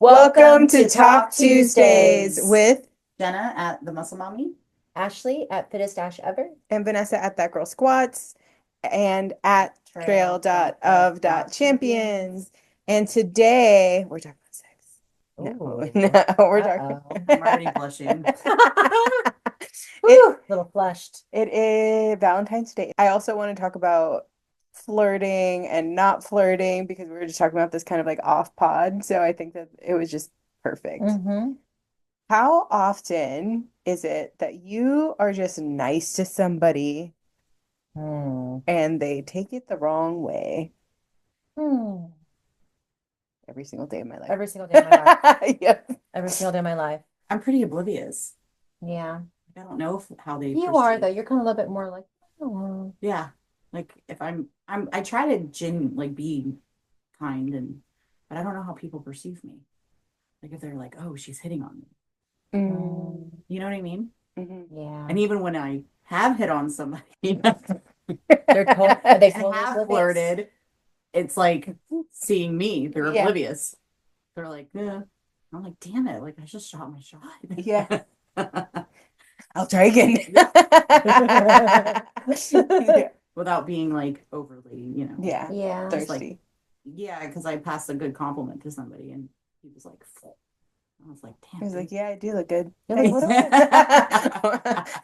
Welcome to Talk Tuesdays with Jenna at the Muscle Mommy. Ashley at Fittest Ash Ever. and Vanessa at That Girl Squats and at Trail of Champions. And today we're talking about sex. No, Ooh. we're talking. I'm already blushing. Little flushed. It is Valentine's Day. I also want to talk about flirting and not flirting because we were just talking about this kind of like off pod. So I think that it was just perfect. Mm-hmm. How often is it that you are just nice to somebody and they take it the wrong way? Every single day of my life. Every single day of my life. Yep. Every single day of my life. I'm pretty oblivious. Yeah. I don't know how they You are, though. You're kind of a little bit more like, oh. Yeah. Like if I try to be kind but I don't know how people perceive me. Like if they're like, oh, she's hitting on me. You know what I mean? Mm-hmm. Yeah. And even when I have hit on somebody, they have flirted, it's like seeing me. They're oblivious. They're like, yeah. I'm like, damn it. Like I just shot my shot. Yeah. I'll try again. Without being like overly, Yeah. Yeah. Thirsty. Like, yeah, because I passed a good compliment to somebody and he was like, full. I was like, damn. He was like, yeah, I do look good. You're like,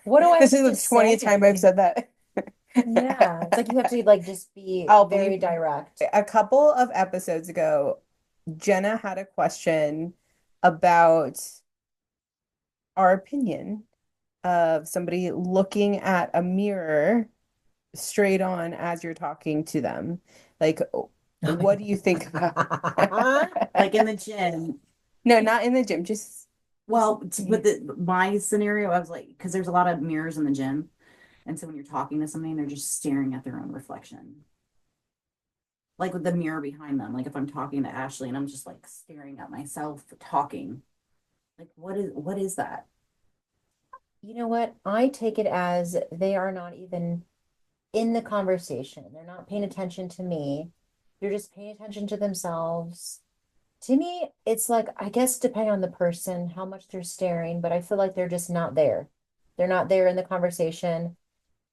what do I This is the 20th time I've said that. Yeah. It's like you have to like just be very direct. A couple of episodes ago, Jenna had a question about our opinion of somebody looking at a mirror straight on as you're talking to them. Like, what do you think about like in the gym? No, not in the gym. Just with my scenario, I was like, because there's a lot of mirrors in the gym, and so when you're talking to somebody, they're just staring at their own reflection. Like with the mirror behind them, like if I'm talking to Ashley and I'm just like staring at myself talking, like what is that? You know what? I take it as they are not even in the conversation. They're not paying attention to me. They're just paying attention to themselves. To me, it's like, I guess depending on the person, how much they're staring, but I feel like they're just not there. They're not there in the conversation.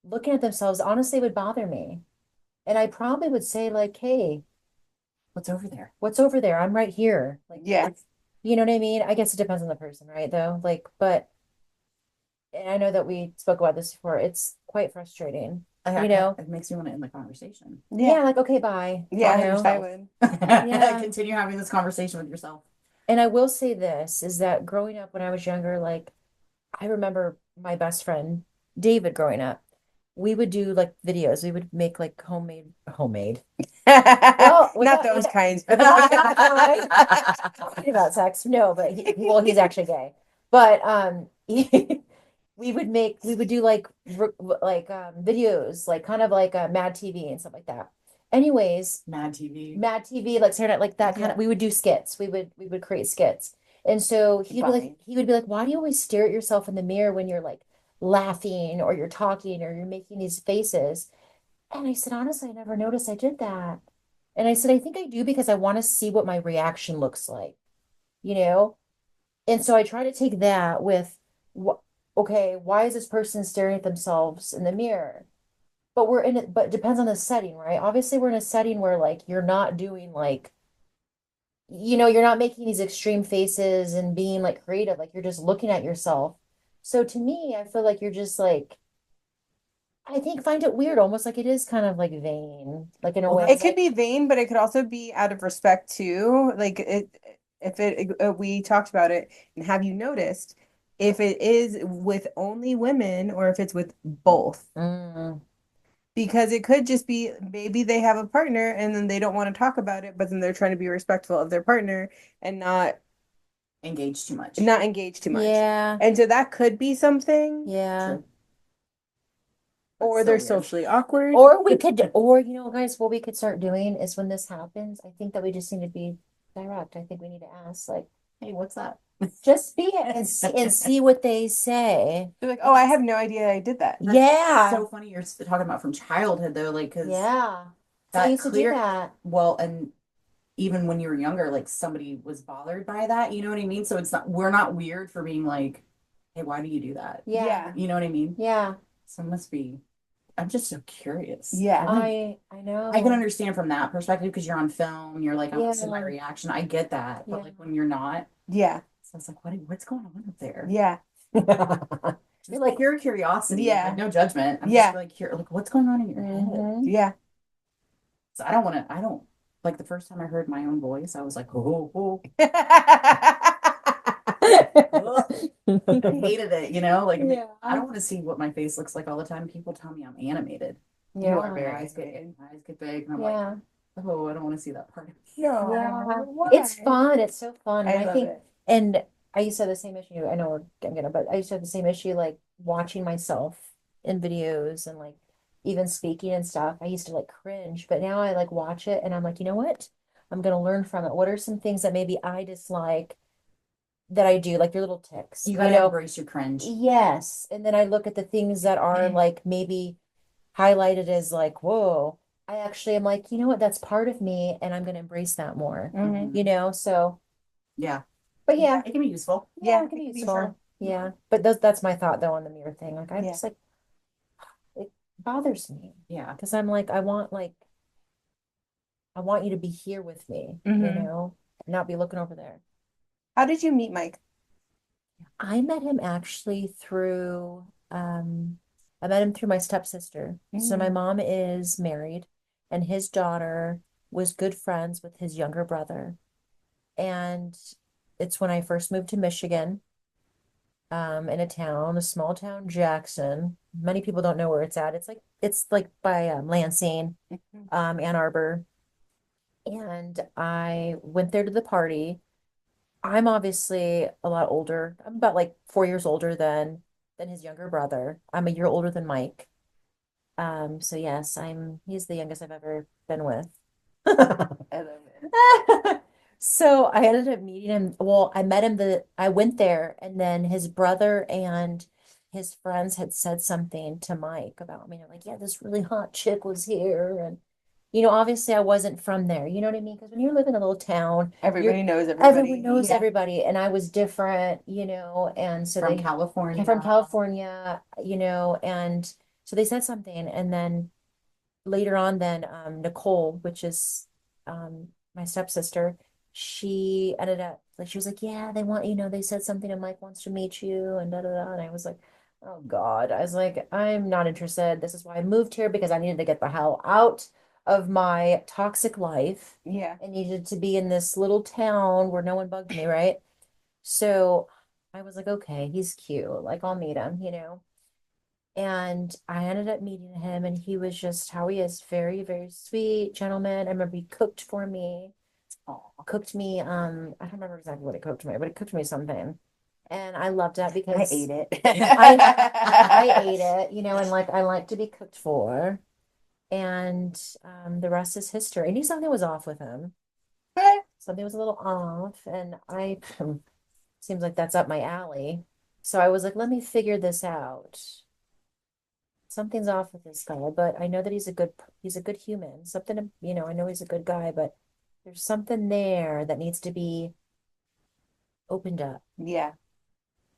Looking at themselves, honestly, would bother me. And I probably would say like, hey, what's over there? What's over there? I'm right here. Like, yeah. You know what I mean? I guess it depends on the person, right? Though, like, but and I know that we spoke about this before. It's quite frustrating. It makes me want to end the conversation. Yeah, like, okay, bye. Yeah, I would. Continue having this conversation with yourself. And I will say this is that growing up when I was younger, like I remember my best friend David growing up. We would do like videos. We would make like homemade. Well, not those kinds. Talking about sex. No, but he's actually gay. But we would do like videos, like kind of like Mad TV and stuff like that. Anyways, Mad TV, like Saturday Night, like that kind of. We would do skits. We would create skits, and so he would be like, "Why do you always stare at yourself in the mirror when you're like laughing or you're talking or you're making these faces?" And I said, honestly, I never noticed I did that. And I said, I think I do because I want to see what my reaction looks like, you know? And so I try to take that with okay, why is this person staring at themselves in the mirror? But but it depends on the setting, right? Obviously, we're in a setting where like you're not doing like, you're not making these extreme faces and being like creative, like you're just looking at yourself. So to me, I feel like you're just like, I think find it weird, almost like it is kind of like vain, like in a way. It could be vain, but it could also be out of respect too. Like we talked about it, and have you noticed if it is with only women or if it's with both? Because it could just be maybe they have a partner and then they don't want to talk about it, but then they're trying to be respectful of their partner and not engage too much. Yeah. And so that could be something. Yeah. Sure. Or they're socially awkward. Or guys, what we could start doing is when this happens, I think that we just need to be direct. I think we need to ask, like, hey, what's that? Just be it and see what they say. They're like, oh, I have no idea I did that. That's so funny you're talking about from childhood though, like, because I used to do that. Well, and even when you were younger, like somebody was bothered by that. You know what I mean? So we're not weird for being like, hey, why do you do that? Yeah. You know what I mean? Yeah. So it must be, I'm just so curious. Yeah. I I can know. understand from that perspective because you're on film, you're like, I want to see my Yeah. reaction. I get that. But Yeah. like when you're not, Yeah. so I was like, what's going on up there? Yeah. Just like pure curiosity, Yeah. like no judgment. I'm Yeah. just like like what's going on in your head? Mhm. Yeah. So I don't like the first time I heard my own voice, I was like, oh. I hated it, you know? Like Yeah. I don't want to see what my face looks like all the time. People tell me I'm animated. You are Yeah. very My eyes animated. get big, and I'm like, Yeah. oh, I don't want to see that part of me. No. Yeah. Why? It's fun. It's so fun. And I I love think, it. and I used to have the same issue. I know we're getting it, but I used to have the same issue like watching myself in videos and like even speaking and stuff. I used to like cringe, but now I like watch it and I'm like, you know what? I'm gonna learn from it. What are some things that maybe I dislike that I do, like your little ticks, You you gotta know? embrace your cringe. Yes. And then I look at the things that are like maybe highlighted as like, whoa, I actually am like, you know what? That's part of me and I'm going to embrace that more, Mhm. you know? So, Yeah. but yeah, It can be useful. yeah, Yeah, it can be it can be useful. fun. Yeah. But that's my thought though on the mirror thing. Like, I'm Yeah. just like, it bothers me Yeah. because I'm like, I want you to be here with me, you Mhm. know, not be looking over there. How did you meet Mike? I met him actually I met him through my stepsister. So my Mm. mom is married and his daughter was good friends with his younger brother. And it's when I first moved to Michigan, in a small town, Jackson. Many people don't know where it's at. It's like by Lansing, Mhm. Ann Arbor. And I went there to the party. I'm obviously a lot older. I'm about like 4 years older than his younger brother. I'm a year older than Mike. So yes, he's the youngest I've ever been with. I love it. So I ended up meeting him. Well, I went there and then his brother and his friends had said something to Mike about me. They're like, yeah, this really hot chick was here. And, obviously I wasn't from there. You know what I mean? Because when you live in a little town, Everybody knows everyone everybody. knows Yeah. everybody. And I was different, and so From they California. from California, and so they said something. And then later on, then Nicole, which is my stepsister, she ended up like she was like, yeah, they want, they said something and Mike wants to meet you and da da da. And I was like, oh God. I was like, I'm not interested. This is why I moved here because I needed to get the hell out of my toxic life Yeah. and needed to be in this little town where no one bugged me, right? So I was like, okay, he's cute. Like I'll meet him. And I ended up meeting him, and he was just how he is, very, very sweet gentleman. I remember he cooked for me. Cooked me, I don't remember exactly what he cooked me, but he cooked me something. And I loved that I because ate it. I ate it, and like I like to be cooked for. And the rest is history. I knew something was off with him. Something was a little off, and I seems like that's up my alley. So I was like, let me figure this out. Something's off with this guy, but I know that he's a good human. Something, I know he's a good guy, but there's something there that needs to be opened up. Yeah.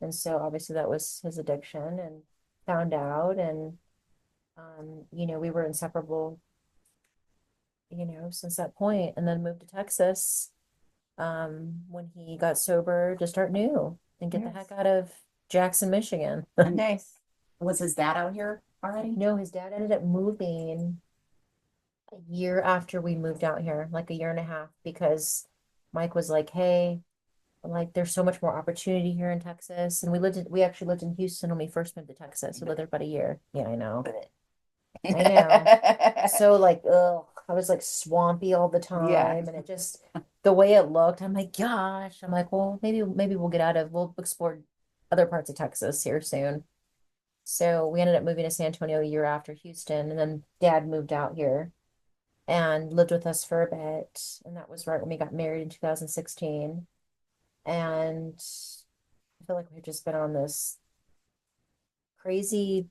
And so obviously that was his addiction and found out and we were inseparable, since that point and then moved to Texas when he got sober to start new and get the Nice. heck out of Jackson, Michigan. Nice. Was his dad out here already? No, his dad ended up moving a year after we moved out here, like a year and a half, because Mike was like, hey, like there's so much more opportunity here in Texas. And we actually lived in Houston when we first moved to Texas. We lived there about a year. Yeah, I know. I know. So like, ugh, I was like swampy all the Yeah. time. And it just the way it looked, I'm like, gosh. I'm like, well, maybe we'll explore other parts of Texas here soon. So we ended up moving to San Antonio a year after Houston, and then dad moved out here and lived with us for a bit. And that was right when we got married in 2016. And I feel like we've just been on this crazy,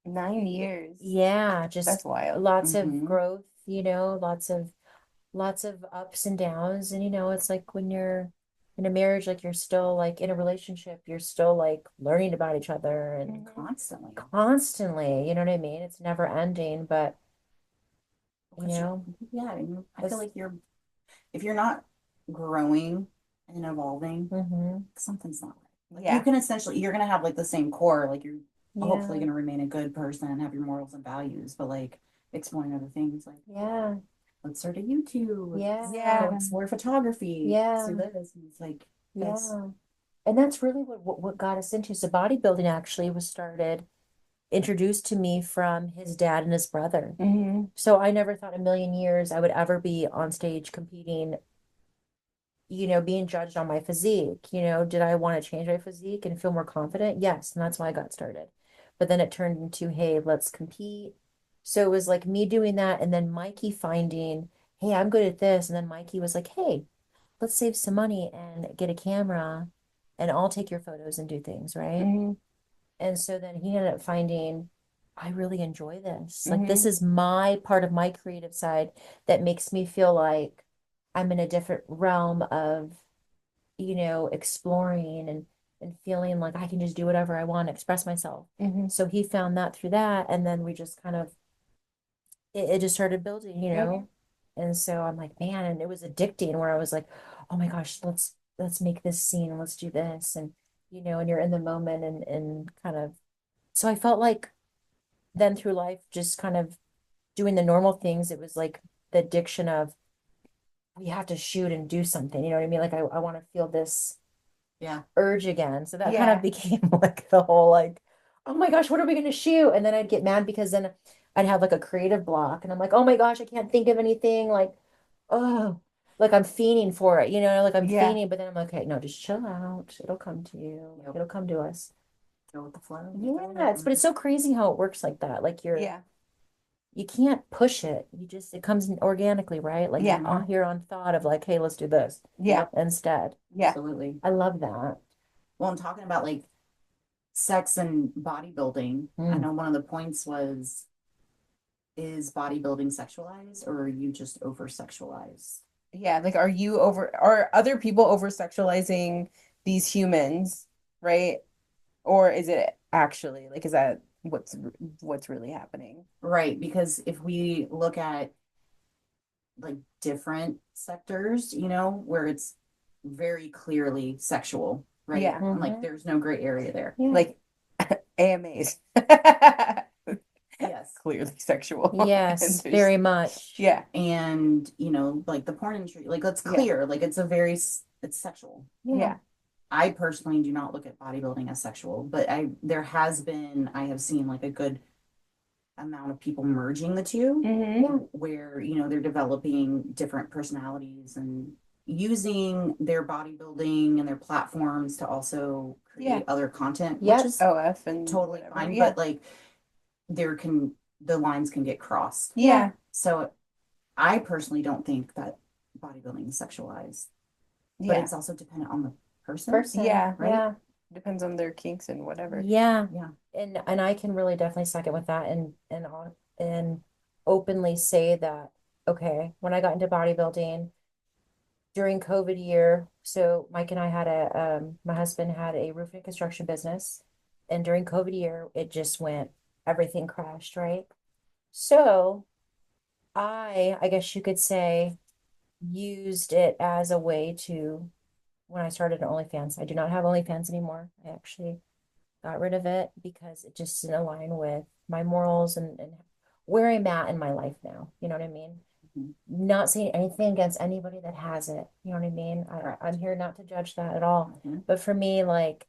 9 years. yeah, That's just wild. lots of Mhm. growth, lots of ups and downs. And it's like when you're in a marriage, like you're still like in a relationship, you're still like learning about each other and Constantly. constantly, you know what I mean? It's never ending, but you Because know, yeah, I feel like if you're not growing and evolving, hmm something's not right. Like you Yeah. can essentially, you're gonna have like the same core, like you're hopefully yeah, gonna remain a good person, have your morals and values, but like exploring other things, like yeah, let's start a YouTube, let's yeah, go explore photography, let's yeah, do this. And it's like that's yeah. And that's really what got us into. So bodybuilding actually was started, introduced to me from his dad and his brother. Hmm. So I never thought a million years I would ever be on stage competing, being judged on my physique. Did I want to change my physique and feel more confident? Yes, and that's why I got started. But then it turned into, hey, let's compete. So it was like me doing that, and then Mikey finding, hey, I'm good at this. And then Mikey was like, hey, let's save some money and get a camera, and I'll take your photos and do things, right? Hmm. And so then he ended up finding, I really enjoy this. Like, this Hmm. is my part of my creative side that makes me feel like I'm in a different realm of, exploring and feeling like I can just do whatever I want, express myself. Hmm. So he found that through that. And then we just kind of, it just started building. And so I'm like, man, and it was addicting where I was like, oh my gosh, let's make this scene and let's do this. And you're in the moment and kind of, so I felt like then through life, just kind of doing the normal things, it was like the addiction of we have to shoot and do something. You know what I mean? Like I want to feel this yeah. urge again. So that kind of Yeah. became like the whole like, oh my gosh, what are we going to shoot? And then I'd get mad because then I'd have like a creative block and I'm like, oh my gosh, I can't think of anything. Like, oh, like I'm fiending for it, like I'm Yeah. fiending, but then I'm like, okay, no, just chill out. It'll come to you. Yep. It'll come to us. Go with the flow. Yeah, but it's so crazy how it works like that. Like Yeah. you can't push it. It comes in organically, right? Like Yeah. on here on thought of like, hey, let's do this Yeah. instead. Yeah. Absolutely. I love that. Well, I'm talking about like sex and bodybuilding. I Mm. know one of the points was, is bodybuilding sexualized or are you just over sexualized? Yeah. Like, are other people over sexualizing these humans, right? Or is it actually like, is that what's really happening? Right, because if we look at like different sectors, where it's very clearly sexual, right? Yeah. And like hmm there's no gray area there. Yeah. Like AMAs. Yes. Clearly sexual. And Yes, there's, very much. yeah. And, like the porn industry, like it's Yeah. clear, like it's sexual. Yeah. Yeah. I personally do not look at bodybuilding as sexual, but I have seen like a good amount of people merging the two, Hmm. where they're developing different personalities and using their bodybuilding and their platforms to also create Yeah. other content, which Yep. is OF and totally whatever. fine. Yeah. But like the lines can get crossed. Yeah. So I personally don't think that bodybuilding is sexualized, but Yeah. it's also dependent on the person. Person. Yeah. Right? Yeah. Depends on their kinks and whatever. Yeah. Yeah. And I can really definitely second with that and openly say that, okay, when I got into bodybuilding during COVID year, so Mike and I had my husband had a roofing construction business, and during COVID year, it just went, everything crashed, right? So I guess you could say, used it as a way to, when I started OnlyFans, I do not have OnlyFans anymore. I actually got rid of it because it just didn't align with my morals and where I'm at in my life now. You know what I mean? Mhm. Not saying anything against anybody that has it. You know what I mean? Correct. I'm here not to judge that at all. Mhm. But for me, like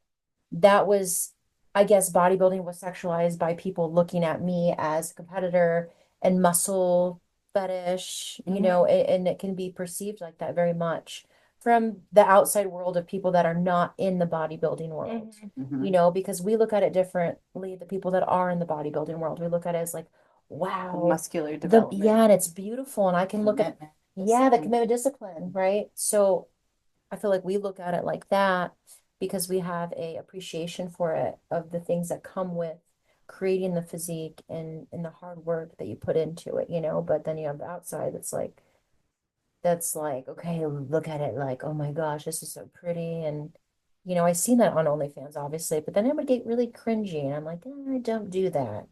that was, I guess bodybuilding was sexualized by people looking at me as a competitor and muscle fetish, and it can be perceived like that very much from the outside world of people that are not in the bodybuilding world, Mhm. because we look at it differently. The people that are in the bodybuilding world, we look at it as like, The wow, muscular development. yeah, and it's beautiful. And I can look at, Commitment, yeah, the discipline. commitment discipline, right? So I feel like we look at it like that because we have a appreciation for it of the things that come with creating the physique and the hard work that you put into it, but then you have the outside that's like, that's like, okay, look at it like, oh my gosh, this is so pretty. And, I seen that on OnlyFans, obviously, but then it would get really cringy. And I'm like, I don't do that.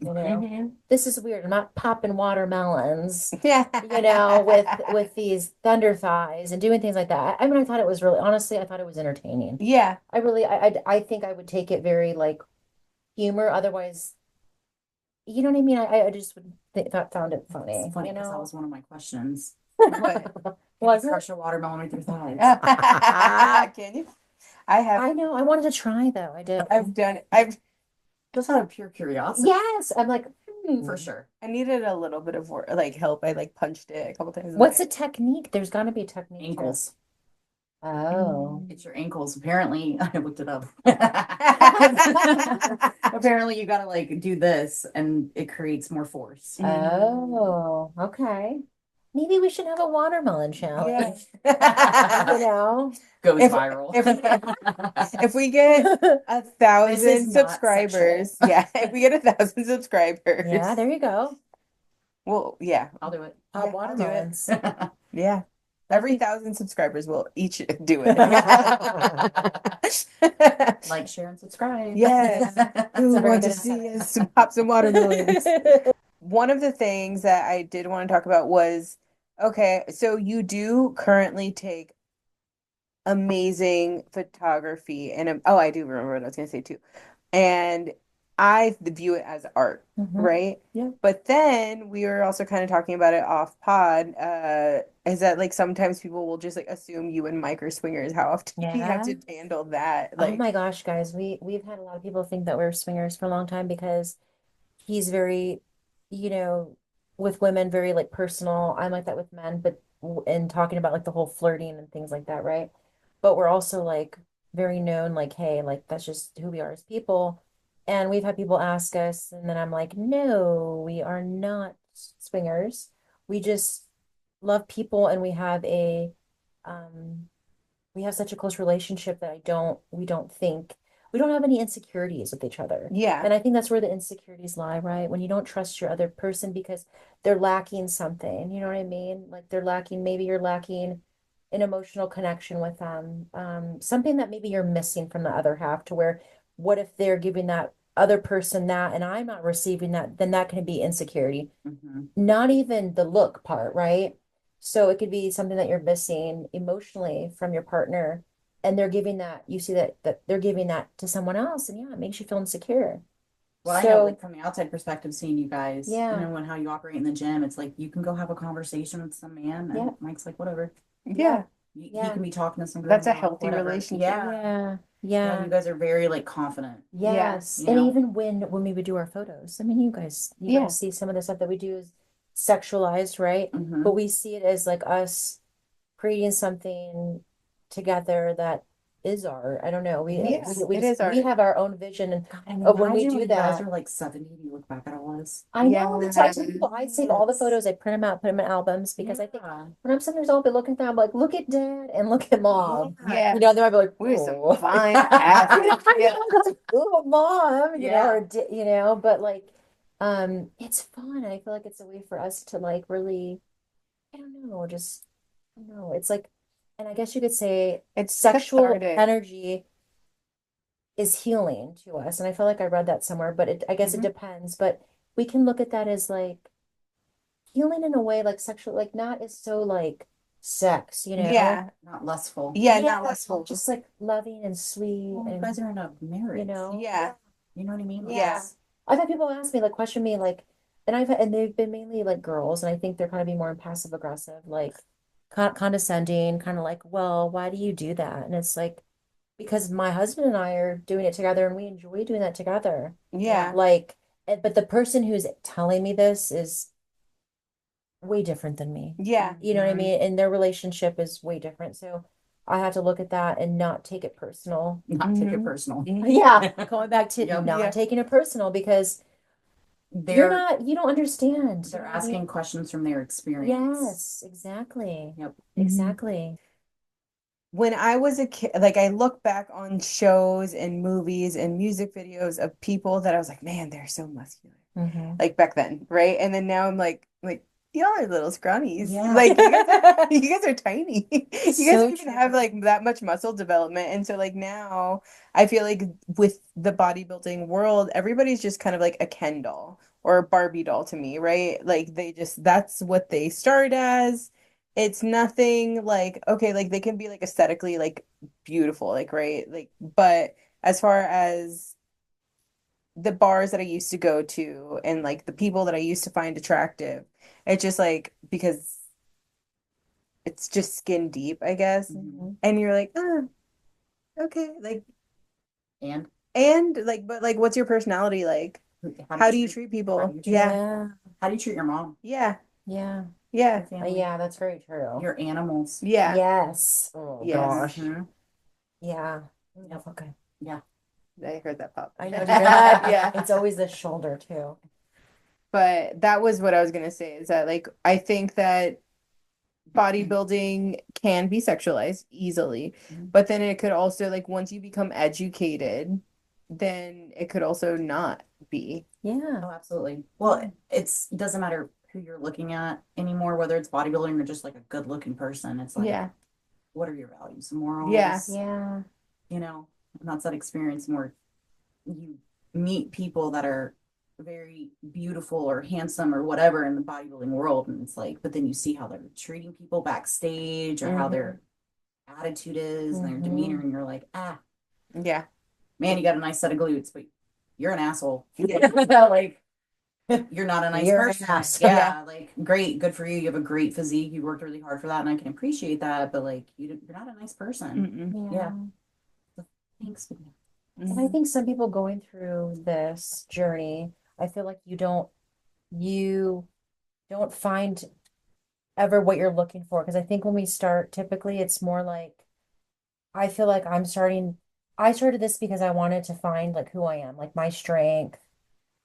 This is weird. I'm not popping watermelons, with these thunder thighs and doing things like that. I mean, I thought it was really, honestly, I thought it was entertaining. Yeah. I really, I think I would take it very like humor. Otherwise, you know what I mean? I just would found it funny, It's funny because that was one of my questions. What? Was You it? crush a watermelon with your thighs. Can you? I have. I know. I wanted to try though. I did. I've done it. I've. Just out of pure curiosity. Yes. I'm like, For sure. I needed a little bit of work, like help. I like punched it a couple times. What's the technique? There's got to be a technique. Ankles. Oh. It's your ankles. Apparently, I looked it up. Apparently, you gotta like do this and it creates more force. Oh, okay. Maybe we should have a watermelon challenge. Yeah. Goes If- viral. If we get This is 1,000 not subscribers, sexual. yeah, if we get 1,000 subscribers, Yeah, there you go. well, yeah, I'll do it. Yeah, Hot I'll do it. watermelons. yeah. Every 1,000 subscribers will each do it. Like, share, and subscribe. Yes. That's Who a very wants to good see incentive. us pop some watermelons? One of the things that I did want to talk about was, okay, so you do currently take amazing photography and oh, I do remember what I was going to say too. And I view it as art, Mhm. right? Yeah. But then we were also kind of talking about it off pod, is that like sometimes people will just like assume you and Mike are swingers. How often do you have Yeah. to handle that? Oh Like, my gosh, guys, we've had a lot of people think that we're swingers for a long time because he's very, you know, with women, very like personal. I'm like that with men, but and talking about like the whole flirting and things like that, right? But we're also like very known, like, hey, like that's just who we are as people. And we've had people ask us, and then I'm like, no, we are not swingers. We just love people, and um we have such a close relationship that we don't have any insecurities with each other. yeah, And I think that's where the insecurities lie, right? When you don't trust your other person because they're lacking something, you know what I mean? Like maybe you're lacking an emotional connection with them, something that maybe you're missing from the other half to where what if they're giving that other person that and I'm not receiving that, then that can be insecurity. Mhm. Not even the look part, right? So it could be something that you're missing emotionally from your partner, and they're giving that, you see that they're giving that to someone else, and yeah, it makes you feel insecure. Well, I know, So like from the outside perspective, seeing you guys, yeah, and when how you operate in the gym, it's like you can go have a conversation with some man, and yeah, Mike's like, whatever. yeah. He yeah, can be talking to some girl, That's a and go, healthy whatever. relationship. Yeah. yeah, Yeah, yeah, you guys are very like confident. yes. You And know? even when we would do our photos, I mean, you Yeah. guys see some of the stuff that we do is sexualized, right? Mhm. But we see it as like us creating something together that is art. I don't know. Yes, We it is we art. have our own vision and God, and of when we imagine do when you guys that. are like 70 and you look back at all this. I know that's why I tell Yeah. people I save all the Yes. photos, I print them out, put them in albums because I think Yeah. when I'm 7 years old, I'll be looking through, I'm like, look at dad and look at mom. Yeah. You know, they might be like, We're some oh. fine athletes. Yeah. Oh, mom, Yeah. but like, it's fun. I feel like it's a way for us to like really, I don't know, just, I don't know. It's like, and I guess you could say It's sexual cathartic. energy is healing to us. And I feel like I read that somewhere, but I guess it Mhm. depends. But we can look at that as like healing in a way, like sexual, like not as so like sex, Yeah. Not lustful. Yeah, Yeah, not lustful. just like loving and sweet Well, you and guys are in a marriage. Yeah. You know what I mean? Like, Yeah. I've had people ask me, like, question me, like, and they've been mainly like girls, and I think they're kind of be more passive aggressive, like condescending, kind of like, well, why do you do that? And it's like, because my husband and I are doing it together, and we enjoy doing that together. Yeah. Like, but the person who's telling me this is way different than me. Yeah. You know what I Mhm. mean? And their relationship is way different. So I have to look at that and not take it personal. Not take it Mhm. personal. Yeah, going back to Yep. not Yeah. taking it personal because you don't understand. They're You know what I mean? asking questions from their experience. Yes, exactly. Yep. Exactly. When I was a kid, like I look back on shows and movies and music videos of people that I was like, man, they're so muscular. Hmm. Like back then, right? And then now I'm like, y'all are little scrawnies. Yeah. Like you guys are tiny. You guys So don't even have true. like that much muscle development. And so like now I feel like with the bodybuilding world, everybody's just kind of like a Ken doll or a Barbie doll to me, right? Like they just that's what they start as. It's nothing like okay, like they can be like aesthetically like beautiful, like right? Like but as far as the bars that I used to go to and like the people that I used to find attractive. It's just like because it's just skin deep, I guess. Mhm. And you're like, oh, okay. Like, And and like, but like, what's your personality like? how How do do you you treat how do people? you treat Yeah. Yeah. how do you treat your mom, Yeah. Yeah. Yeah. your family, Yeah, that's very true. your animals? Yeah. Yes. Oh Yes. gosh. Mhm. Yeah. Yep. Okay. Yeah. I heard that pop. I know you did. Yeah. Yeah. It's always the shoulder too. But that was what I was gonna say is that like I think that bodybuilding can be sexualized easily, Mhm. but then it could also like once you become educated, then it could also not be. Yeah. Oh, absolutely. Well, it doesn't matter who you're looking at anymore, whether it's bodybuilding or just like a good looking person. It's like, Yeah. what are your values, Yeah. morals? Yeah. You know, and that's that experience where you meet people that are very beautiful or handsome or whatever in the bodybuilding world. And it's like, but then you see how they're treating people backstage or how Hmm. their attitude is and their demeanor, Hmm. and you're like, ah, Yeah. man, you got a nice set of glutes, but you're an asshole. Yeah. Like, you're not a nice You're an person. ass. Yeah. Yeah, like great, good for you. You have a great physique. You worked really hard for that, and I can appreciate that. But like, you're not a nice person. Mm-mm. Yeah, Yeah. thanks. But And I Hmm. think some people going through this journey, I feel like you don't find ever what you're looking for. Because I think when we start, typically it's more like I feel like I started this because I wanted to find like who I am, like my strength.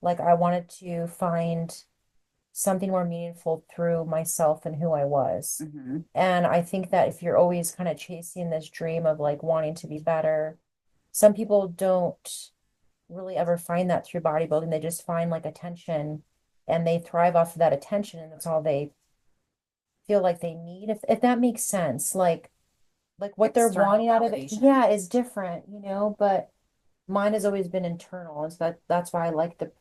Like I wanted to find something more meaningful through myself and who I was. Mhm. And I think that if you're always kind of chasing this dream of like wanting to be better, some people don't really ever find that through bodybuilding. They just find like attention and they thrive off of that attention and that's all they feel like they need. If that makes sense. Like what they're External wanting out of it, validation. yeah, is different, but mine has always been internal. And so that's why I like the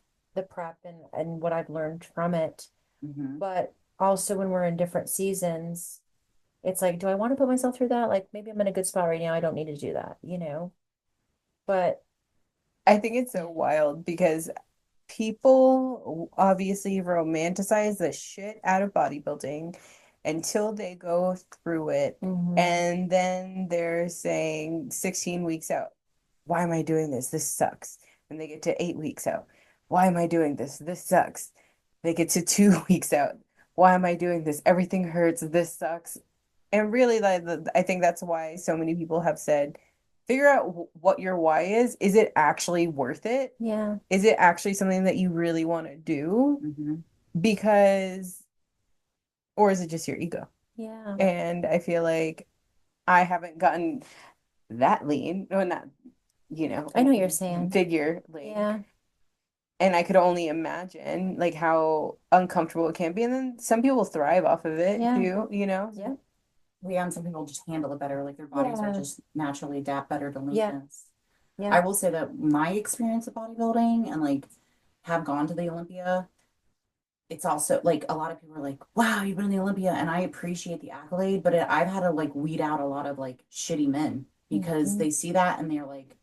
prep and what I've learned from it. Mhm. But also when we're in different seasons, it's like, do I want to put myself through that? Like maybe I'm in a good spot right now. I don't need to do that. But I think it's so wild because people obviously romanticize the shit out of bodybuilding until they go through it. mhm. And then they're saying 16 weeks out, why am I doing this? This sucks. And they get to 8 weeks out. Why am I doing this? This sucks. They get to 2 weeks out. Why am I doing this? Everything hurts. This sucks. And really, like, I think that's why so many people have said, figure out what your why is. Is it actually worth it? Yeah, Is it actually something that you really want to do? Mhm. Because, or is it just your ego? yeah. And I feel like I haven't gotten that lean, or not, I know what you're saying. figure lean. Yeah, And I could only imagine like how uncomfortable it can be. And then some people thrive off of it yeah, too. yeah, Yeah, and some people just handle it better. Like their bodies will yeah, just naturally adapt better to yeah, leanness. yeah. I will say that my experience of bodybuilding and like have gone to the Olympia, it's also like a lot of people are like, wow, you've been in the Olympia. And I appreciate the accolade, but I've had to like weed out a lot of like shitty men because Mhm. they see that and they're like,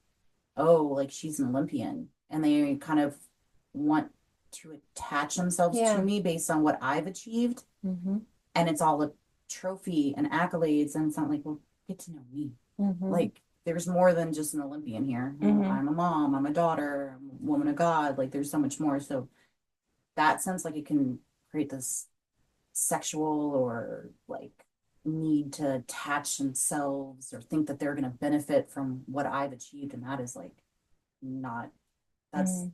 oh, like she's an Olympian. And they kind of want to attach themselves to Yeah. me based on what I've achieved. Hmm. And it's all a trophy and accolades. And it's not like, well, get to know me. Hmm. Like, there's more than just an Olympian here. You know, Hmm. I'm a mom, I'm a daughter, I'm a woman of God. Like, there's so much more. So, that sense, like, it can create this sexual or like need to attach themselves or think that they're going to benefit from what I've achieved. And that is like not, that's, Hmm.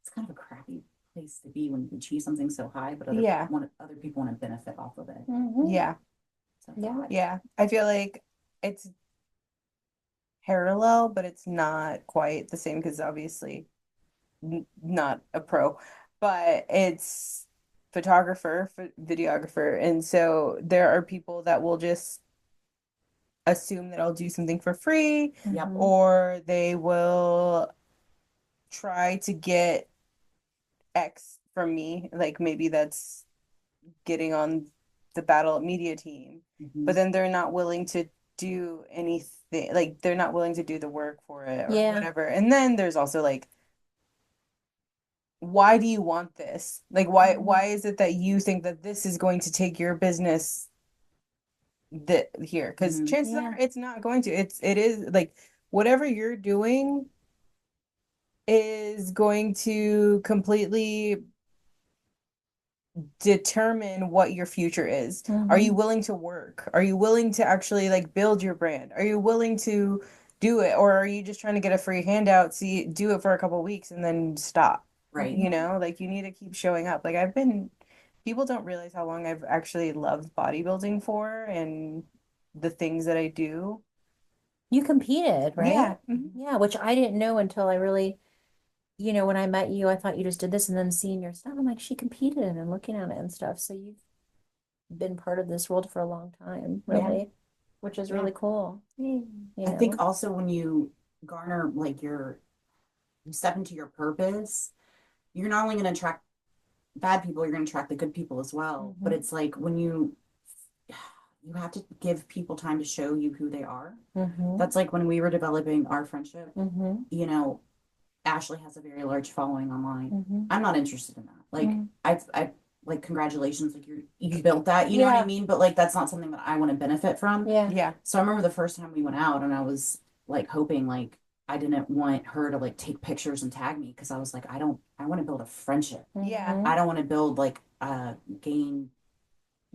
it's kind of a crappy place to be when you achieve something so high, but Yeah. other people want to benefit off of it. Hmm. Yeah. So, Yeah. Yeah. I feel like it's parallel, but it's not quite the same because obviously not a pro, but it's photographer, videographer, and so there are people that will just assume that I'll do something for free, Yep. or they will try to get X from me. Like maybe that's getting on the battle media team, but then they're not willing to do anything. Like they're not willing to do the work for it or Yeah. whatever. And then there's also like, why do you want this? Like why is it that you think that this is going to take your business that here? Because chances Yeah. are it's not going to. It is like whatever you're doing is going to completely determine what your future is. Are you willing to work? Are you willing to actually like build your brand? Are you willing to do it? Or are you just trying to get a free handout, see, do it for a couple of weeks and then stop? Right. You know, like you need to keep showing up. Like people don't realize how long I've actually loved bodybuilding for and the things that I do. You competed, right? Yeah. Yeah, which I didn't know until I really, when I met you, I thought you just did this, and then seeing your stuff, I'm like, she competed and looking at it and stuff. So you've been part of this world for a long time, really, which is really cool. I think also when you garner like you step into your purpose, you're not only going to attract bad people, you're going to attract the good people as well. But it's like when you have to give people time to show you who they are. That's like when we were developing our friendship, Ashley has a very large following online. I'm not interested in that. Like I like congratulations, like you built that, you know what I mean? But like that's not something that I want to benefit from. Yeah. So I remember the first time we went out and I was like hoping like I didn't want her to like take pictures and tag me because I was like, I want to build a friendship. Yeah. I don't want to build like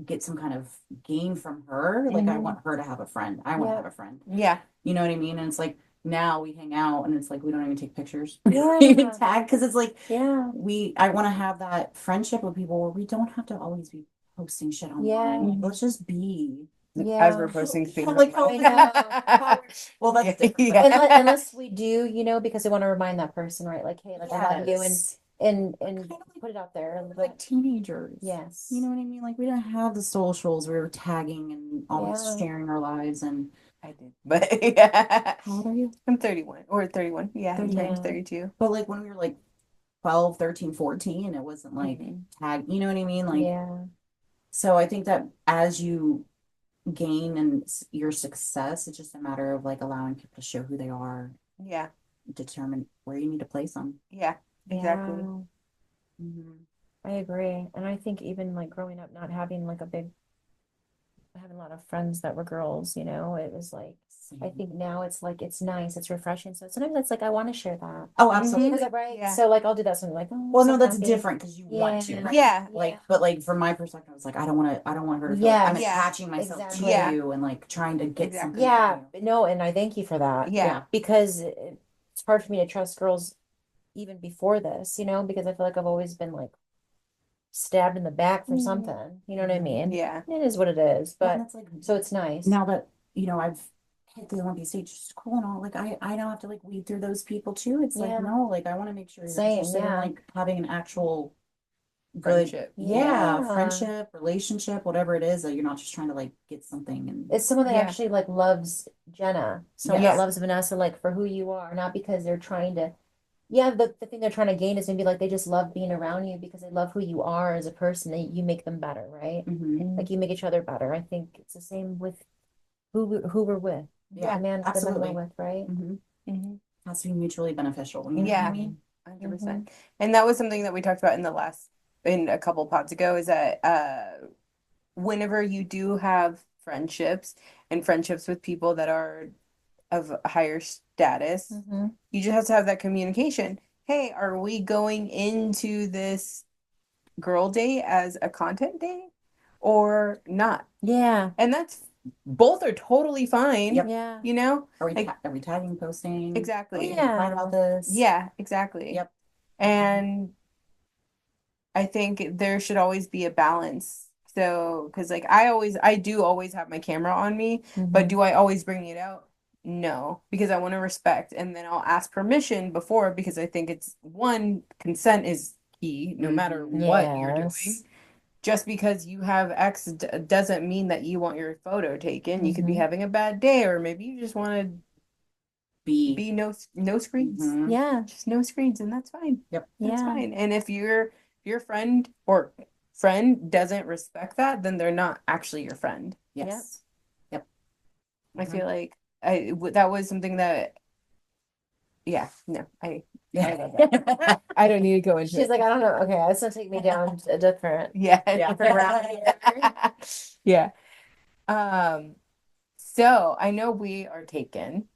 get some kind of gain from her. Like I want her to have a friend. I want to have a friend. Yeah. You know what I mean? And it's like now we hang out and it's like we don't even take pictures. Yeah. Even tag because it's like Yeah. I want to have that friendship with people where we don't have to always be posting shit online. Yeah. Like, let's just be. As we're posting things. Like how, I know. well that's different. Yeah. Unless we do, because we want to remind that person, right? Like, hey, like I love you, and Kind of put it out there. like teenagers. Yes. You know what I mean? Like we didn't have the socials. We were tagging and always sharing our lives and I did. But yeah. how old are you? I'm 31 or 31. Yeah, I'm turning 32. But like when we were like 12, 13, 14, it wasn't like tag, you know what I mean? Like so I think that as you gain and your success, it's just a matter of like allowing people to show who they are. Yeah. Determine where you need to place them. Yeah, exactly. I agree. And I think even like growing up, not having like having a lot of friends that were girls, it was like, I think now it's like, it's nice, it's refreshing. So sometimes it's like, I want to share that. Oh, absolutely. Right. Yeah. So like, I'll do that. So I'm like, oh, well, so no, that's happy. different because you want to. Right? Yeah. Like, but like from my perspective, it's like, I don't want her to feel like I'm attaching myself to you and like trying to get something. Yeah. No. And I thank you for that. Yeah. Because it's hard for me to trust girls even before this, because I feel like I've always been like stabbed in the back for something. You know what I mean? Yeah. It is what it is. But that's like, so it's nice. Now that, I've hit the Olympic stage, it's cool and all, like I don't have to like weed through those people too. It's like, no, like I want to make sure you're interested in like having an actual friendship. Friendship, relationship, whatever it is, that you're not just trying to like get something. And it's someone that actually like loves Jenna, someone that loves Vannesa like for who you are, not because they're trying to. Yeah, the thing they're trying to gain is maybe like they just love being around you because they love who you are as a person. That you make them better, right? Like you make each other better. I think it's the same with who we're with. Yeah, man, absolutely. With, right? Has to be mutually beneficial. You know Yeah, what I mean? 100%. And that was something that we talked about in a couple pods ago, is that whenever you do have friendships with people that are of higher status, you just have to have that communication. Hey, are we going into this girl date as a content date or not? Yeah. And both are totally fine. Yep. Yeah. Are we tagging, posting? Exactly. Find about this. Yeah, exactly. Yep. And I think there should always be a balance. So, because like I do always have my camera on me, but do I always bring it out? No, because I want to respect, and then I'll ask permission before, because I think consent is key no matter what you're doing. just because you have X doesn't mean that you want your photo taken. You could be Mhm. having a bad day, or maybe you just want to be no screens. Mhm. Yeah. Just no screens, and that's fine. Yep. That's Yeah. fine. And if your friend or friend doesn't respect that, then they're not actually your friend. Yes. Yep. I Mhm. feel like that was something that, yeah, no, I love that. I don't need to go into She's it. like, I don't know. Okay, that's gonna take me down a different Yeah. different route. Yeah. Um, so I know we are taken,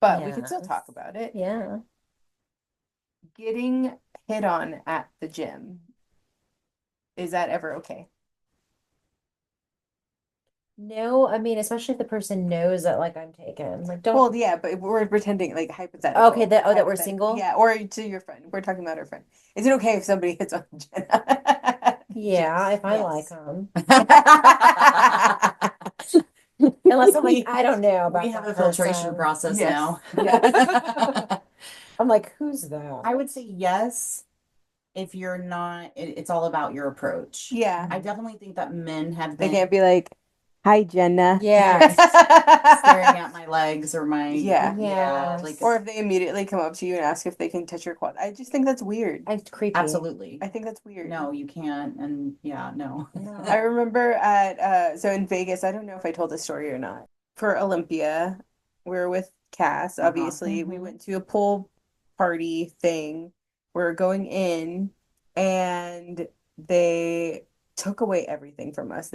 but we could still talk Yes. about it. Yeah. Getting hit on at the gym, is that ever okay? No, I mean, especially if the person knows that like I'm taken. Like, don't. Well, yeah, but we're pretending like hypothetical. Okay, that we're single. Yeah, or to your friend. We're talking about our friend. Is it okay if somebody hits on Jenna? Yeah, if I like Yes. them. Unless I'm like, I don't know about We have a that filtration person. process Yes. now. Yes. I'm like, who's that? I would say yes if you're not, it's all about your approach. Yeah. I definitely think that men have They been can't be like, "Hi, Jenna." Yeah. staring at my legs or my, Yeah. yeah, like, Yes. Or if they immediately come up to you and ask if they can touch your quad. I just think that's weird. It's creepy. absolutely. I think that's weird. No, you can't. And yeah, no. No. I remember at so in Vegas, I don't know if I told this story or not. For Olympia, we were with Cass, obviously. We Mhm. went to a pool party thing. We are going in and they took away everything from us.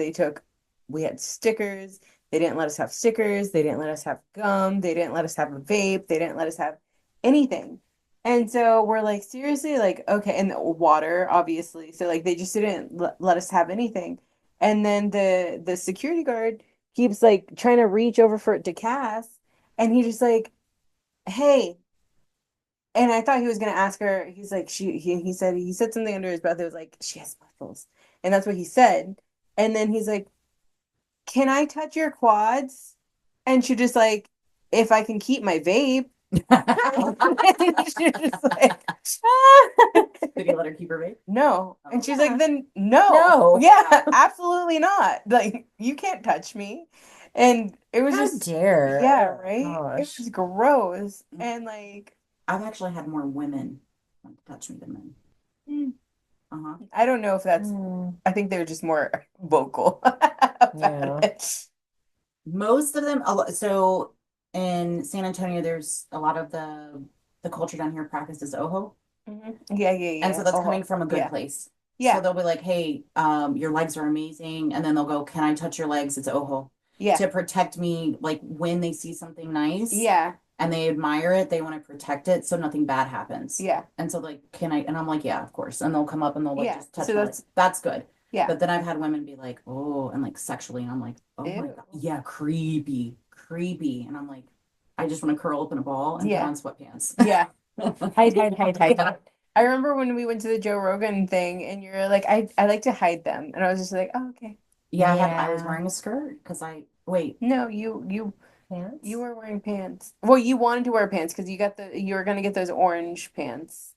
We had stickers. They didn't let us have stickers. They didn't let us have gum. They didn't let us have a vape. They didn't let us have anything. And so we're like, seriously, like, okay, and the water, obviously. So like they just didn't let us have anything. And then the security guard keeps like trying to reach over for it to Cass, and he just like, hey. And I thought he was gonna ask her, he's like, he said something under his breath. It was like, she has muscles. And that's what he said. And then he's like, can I touch your quads? And she just like, if I can keep my vape. And she's just like, Did you let her keep her vape? no. Oh. And she's Yeah. like, then no. No. Yeah, absolutely not. Like, you can't touch me. And it was How just, dare. yeah, right? It Gosh. was gross. And like, I've actually had more women want to touch me than men. mm, Uh-huh. I don't know if that's, Mm, I think they're just more vocal yeah. about it. Most of them, so in San Antonio, there's a lot of the culture down here practices Oho. Mhm. Yeah, yeah, yeah. And so that's Oh, coming from a good yeah. place. So Yeah. they'll be like, hey, your legs are amazing. And then they'll go, can I touch your legs? It's Oho. Yeah. To protect me, like when they see something nice Yeah. and they admire it, they want to protect it so nothing bad happens. Yeah. And so like, can I? And I'm like, yeah, of course. And they'll come up and they'll like Yeah. just touch So my that's, legs. That's good. yeah. But then I've had women be like, oh, and like sexually, and I'm like, oh my Ew. God, yeah, creepy, creepy. And I'm like, I just want to curl up in a ball and put Yeah. on sweatpants. Yeah. Hide. I remember when we went to the Joe Rogan thing and you're like, I like to hide them. And I was just like, oh, okay. Yeah, I was Yeah. wearing a skirt because wait, No, you Pants? were wearing pants. Well, you wanted to wear pants because you were gonna get those orange pants.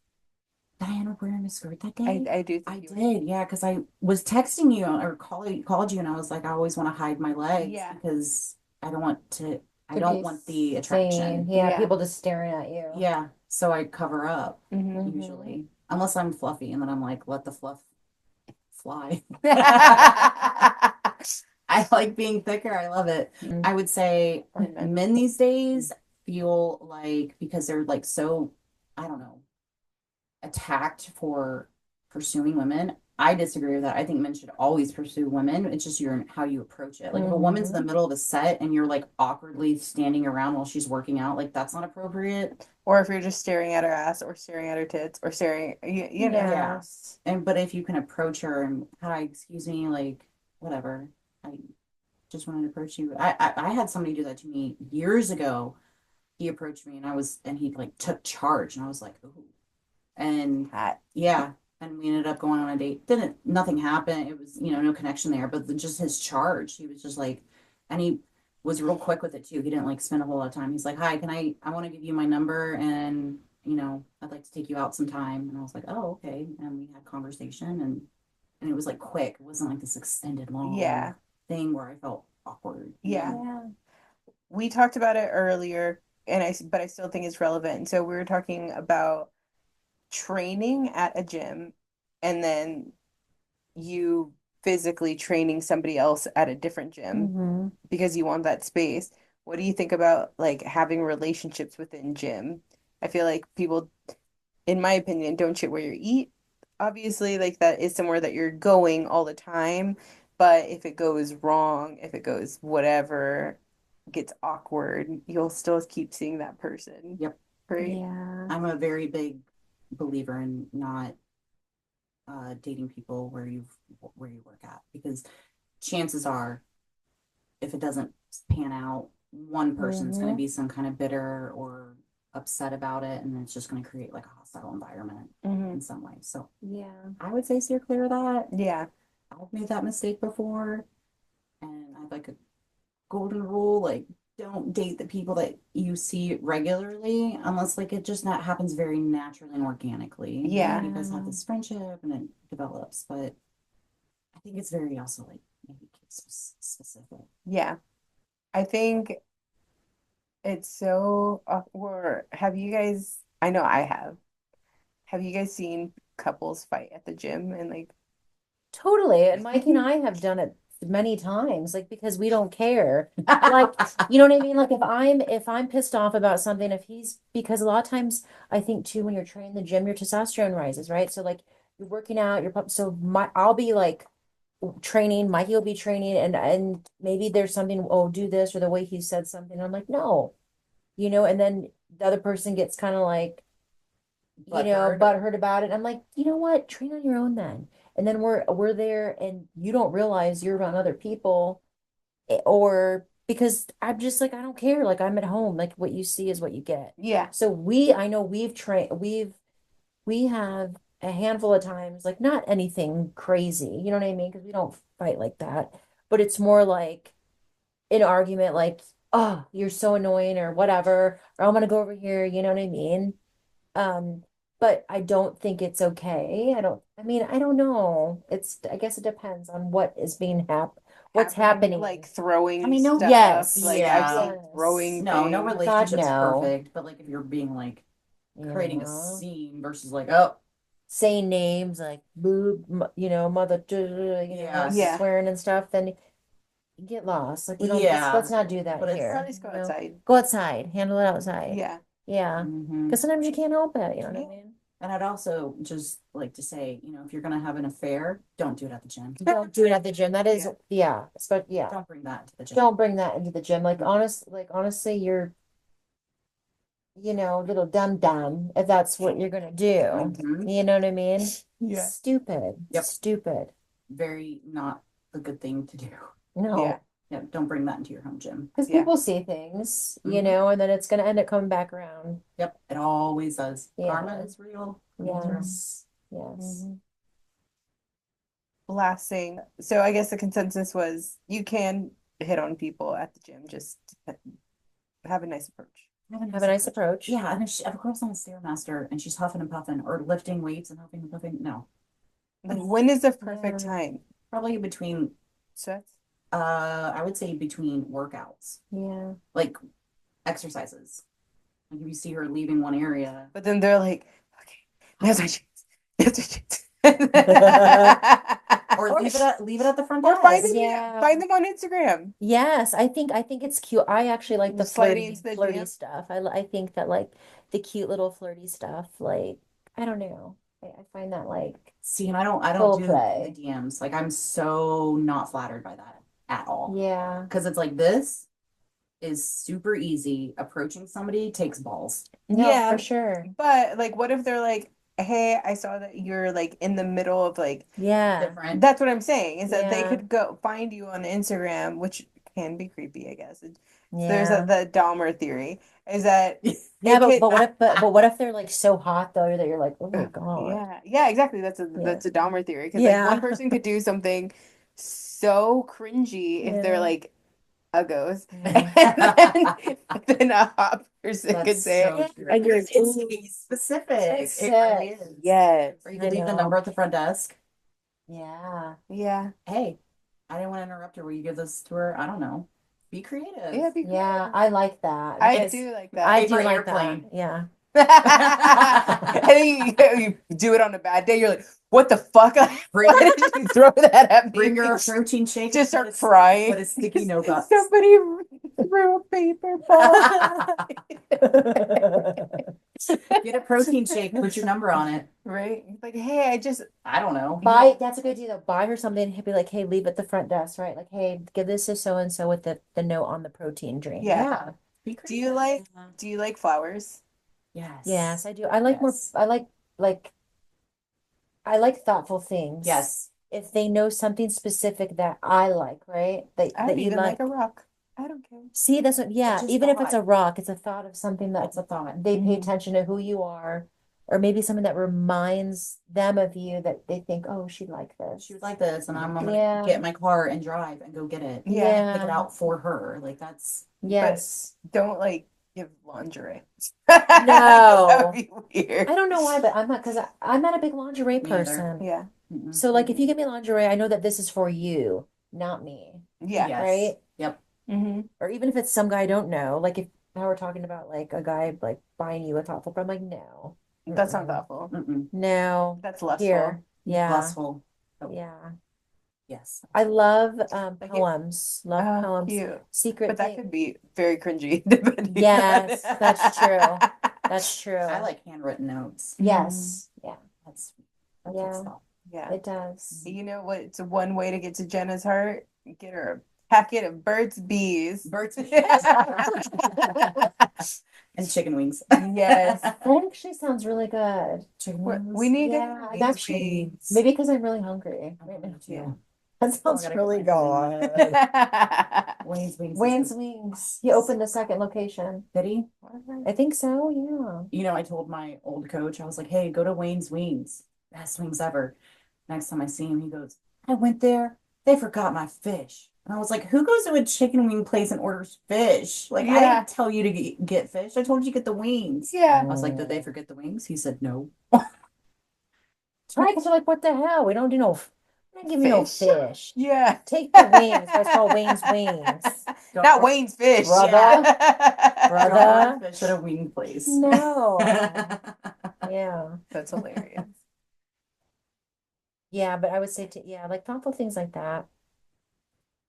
Diana wearing a skirt that day? I do I think you were. did, yeah, because I was texting you or called you and I was like, I always want to hide my legs Yeah. because I don't want to, I To don't be want the attraction. seen. Yeah, Yeah. people just staring at you. Yeah, so I cover up Mhm. usually, unless I'm fluffy and then I'm like, let the fluff fly. I like being thicker. I love it. Mhm. I would say Amen. men these days feel like because they're like so, I don't know, attacked for pursuing women. I disagree with that. I think men should always pursue women. It's just how you approach it. Like if a woman's in the middle of a set and you're like awkwardly standing around while she's working out, like that's not appropriate. Or if you're just staring at her ass or staring at her tits or staring, you know. Yeah. Yes. But if you can approach her and hi, excuse me, like whatever. I just wanted to approach you. I had somebody do that to me years ago. He approached me and he like took charge and I was like, ooh. And Hot. yeah, and we ended up going on a date. Nothing happened. It was, no connection there, but just his charge. He was just like, and he was real quick with it too. He didn't like spend a whole lot of time. He's like, hi, I want to give you my number and, I'd like to take you out sometime. And I was like, oh, okay. And we had conversation and and it was like quick. It wasn't like this extended long Yeah. thing where I felt awkward. Yeah. Yeah. We talked about it earlier, but I still think it's relevant. So we were talking about training at a gym and then you physically training somebody else at a different gym Mm-hmm. because you want that space. What do you think about like having relationships within gym? I feel like people, in my opinion, don't shit where you eat. Obviously, like that is somewhere that you're going all the time, but if it goes wrong, if it goes whatever, gets awkward, you'll still keep seeing that person. Yep. Right? Yeah. I'm a very big believer in not dating people where you work at, because chances are, if it doesn't pan out, one person's going to Mm-hmm. be some kind of bitter or upset about it, and it's just going to create like a hostile environment Mm-hmm. in some way. So Yeah. I would say steer clear of that. Yeah. I've made that mistake before, and I'd like a golden rule, like don't date the people that you see regularly unless like it just not happens very naturally and organically. Yeah. You guys have this friendship and it develops, but I think it's very also like maybe case specific. Yeah. I think it's so awkward. Have you guys, I know I have you guys seen couples fight at the gym and like, Totally. And Mikey and I have done it many times, like because we don't care. Like, you know what I mean? Like if I'm pissed off about something, if he's because a lot of times I think too when you're training the gym, your testosterone rises, right? So like you're working out, so I'll be like training, Mikey will be training and maybe there's something, oh, do this or the way he said something. I'm like, no, and then the other person gets kind of like butthurt about it. I'm like, you know what? Train on your own then. And then we're there and you don't realize you're around other people or because I'm just like, I don't care. Like I'm at home. Like what you see is what you get. yeah. So I know we have a handful of times, like not anything crazy, you know what I mean? Because we don't fight like that. But it's more like an argument, like, oh, you're so annoying or whatever, or I'm gonna go over here, you know what I mean? Um, but I don't think it's okay. I don't know. I guess it depends on what is what's happening. Like throwing I mean, no, stuff. Yes. Like I've yeah. seen throwing No, no things. relationship's no. perfect, but like if you're being like creating a Yeah. scene versus like, oh, Saying names like boob, mother, Yes. Yeah. swearing and stuff, then you get lost. Like we don't, Yeah. let's not do that But it's- here. At least go outside. Go outside, handle it outside. Yeah. Yeah. mhm. Because sometimes you can't help it, you know what I Yeah. mean? And I'd also just like to say, if you're gonna have an affair, don't do it at the gym. Don't do it at the gym. That is, yeah. Don't bring that to the gym. Don't bring that into the gym. Like honestly, you're, little dumb dumb if that's what you're gonna do. Mhm. You know what I mean? Yeah. Stupid. Yep. Stupid. Very not a good thing to do. No. Yeah. Yeah, don't bring that into your home gym. Because Yeah. people see things, Mhm. and then it's gonna end up coming back around. Yep, it always does. Yeah. Karma is real. Karma is real. Yes. Last thing. So I guess the consensus was you can hit on people at the gym, just have a nice approach. Have a nice approach. Yeah, and if a girl's on a Stairmaster and she's huffing and puffing or lifting weights and huffing and puffing, no. Like when is the perfect Yeah. time? Probably between, Sets? I would say between workouts, Yeah. like exercises. Like if you see her leaving one area, But then they're like, okay, now's my chance. Now's my chance. or leave it at the front Or find desk. them, Yeah. find them on Instagram. Yes, I think it's cute. I actually like the Sliding into the flirty DM. stuff. I think that like the cute little flirty stuff, like I don't know. I find that like See, and I don't Full do play. the DMs. Like I'm so not flattered by that at all. yeah. Because it's like this is super easy. Approaching somebody takes balls. No, Yeah. for sure. But like, what if they're like, hey, I saw that you're like in the middle of like, Yeah. Different. that's what I'm saying, is that they Yeah. could go find you on Instagram, which can be creepy, I guess. Yeah. There's the Dahmer theory, is that Yeah, it could- but what if they're like so hot though that you're like, oh my God. yeah, exactly. That's a Dahmer theory. Because like Yeah. one person could do something so cringy if they're Yeah. like a ghost, Yeah. and then a hot person could That's say so it. true. And you're It's case specific. It's It really is. yes. Or you I could leave the know. number at the front desk. Yeah. Yeah. Hey, I didn't want to interrupt her. Will you give this to her? I don't know. Be Yeah, creative. be Yeah, creative. I like that I because do like I that. do Paper like that. airplane. Yeah. And then you do it on a bad day. You're like, what the fuck? Bring Why did you throw that at me? Bring her a protein shake. Just start Put crying. a sticky note box. Somebody threw a paper ball. Get a protein shake. Put your number on it. Right? Like, hey, I don't know. That's a good idea though. Buy her something and be like, hey, leave at the front desk, right? Like, hey, give this to so and so with the note on the protein drink. yeah. Be Do you creative. like flowers? Yes. Yes, I do. I like more Yes. like I like thoughtful things. Yes. If they know something specific that I like, right? That I that would you even like like. a rock. I don't care. See, that's what, yeah, It's just even if it's thought. a rock, it's a thought of something that It's a thought. they pay Mhm. attention to who you are, or maybe something that reminds them of you that they think, oh, she'd like this. She was like this, and I'm gonna Yeah. get in my car and drive and go get it. Yeah. Pick it out for her. Like that's Yes. Don't like give lingerie. No. That'd be weird. I don't know why, but I'm not because I'm not a big lingerie Me either. person. Yeah. Mm-mm. So like if you give me lingerie, I know that this is for you, not me. Yeah. Yes. Right? Yep. Mm-hmm. Or even if it's some guy I don't know, like if now we're talking about like a guy like buying you a thoughtful, but I'm like, no. That's not Mm-mm. thoughtful. Mm-mm. No. That's lustful. Here. Yeah. Lustful. Oh, Yeah. yes. I love Like poems. Love Oh, poems. cute. Secret But that thing. could be very cringy depending Yes, on that's true. That's true. I like handwritten notes. Yes. Yeah. That's Yeah. takes thought. Yeah. It does. You know what? It's one way to get to Jenna's heart. Get her a packet of Burt's Bees. Birds and chicken wings. Yes. That actually sounds really good. Chicken We wings. need to Yeah, have I'm these actually wings. maybe because I'm really hungry I right want now. to Yeah. too. That sounds gotta really get my good. Wings, wings. Wayne's Wings. He opened the second location. Did he? I think so, yeah. You know, I told my old coach, I was like, hey, go to Wayne's Wings. Best wings ever. Next time I see him, he goes, I went there. They forgot my fish. And I was like, who goes to a chicken wing place and orders fish? Like, I Yeah. didn't tell you to get fish. I told you to get the wings. Yeah. I was like, did they forget the wings? He said, no. Right, because you're like, what the hell? We don't give you no fish. Yeah. Take the wings. That's called Wayne's Wings. Not Wayne's Fish. Brother. Don't Brother. order fish at a wing place. No. Yeah. That's hilarious. Yeah, but I would say yeah, like thoughtful things like that.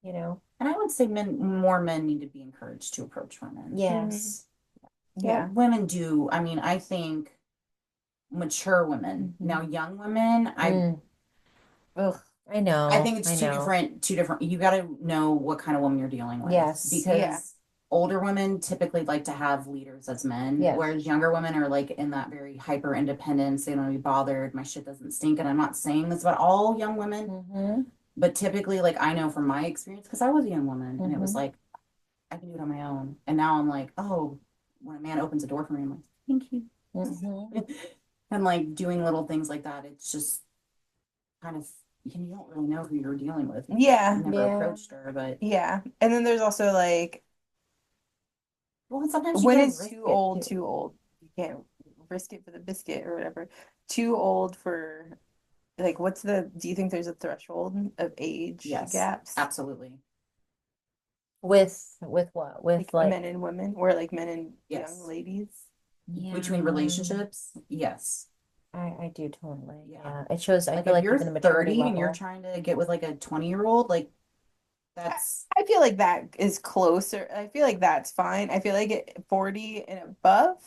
And I would say more men need to be encouraged to approach women. Yes. Yeah. Women do. I mean, I think mature women. Now, young women, Ugh. I know. I think it's I two know. different. You got to know what kind of woman you're dealing with. Yes. Because Yeah. older women typically like to have leaders as men, Yes. whereas younger women are like in that very hyper independence. They don't want to be bothered. My shit doesn't stink. And I'm not saying this about all young women, Mm-hmm. but typically, like I know from my experience, because I was a young woman, and it was Mhm. like I can do it on my own. And now I'm like, oh, when a man opens a door for me, I'm like, thank you. Mm-hmm. And like doing little things like that, it's just kind of you don't really know who you're dealing with. Yeah. I've never Yeah. approached her, but Yeah. And then there's also like well, sometimes you when gotta it's risk too it, old, too. too old. You can't risk it for the biscuit or whatever. Too old for like do you think there's a threshold of age Yes, gaps? absolutely. With what? With Like men and women, or like men and Yes. young ladies? Between relationships, yes. I do totally. Yeah. Yeah. It shows, I Like feel if like you're even the maturity 30 and you're level. trying to get with like a 20-year-old, like that's I feel like that is closer. I feel like that's fine. I feel like 40 and above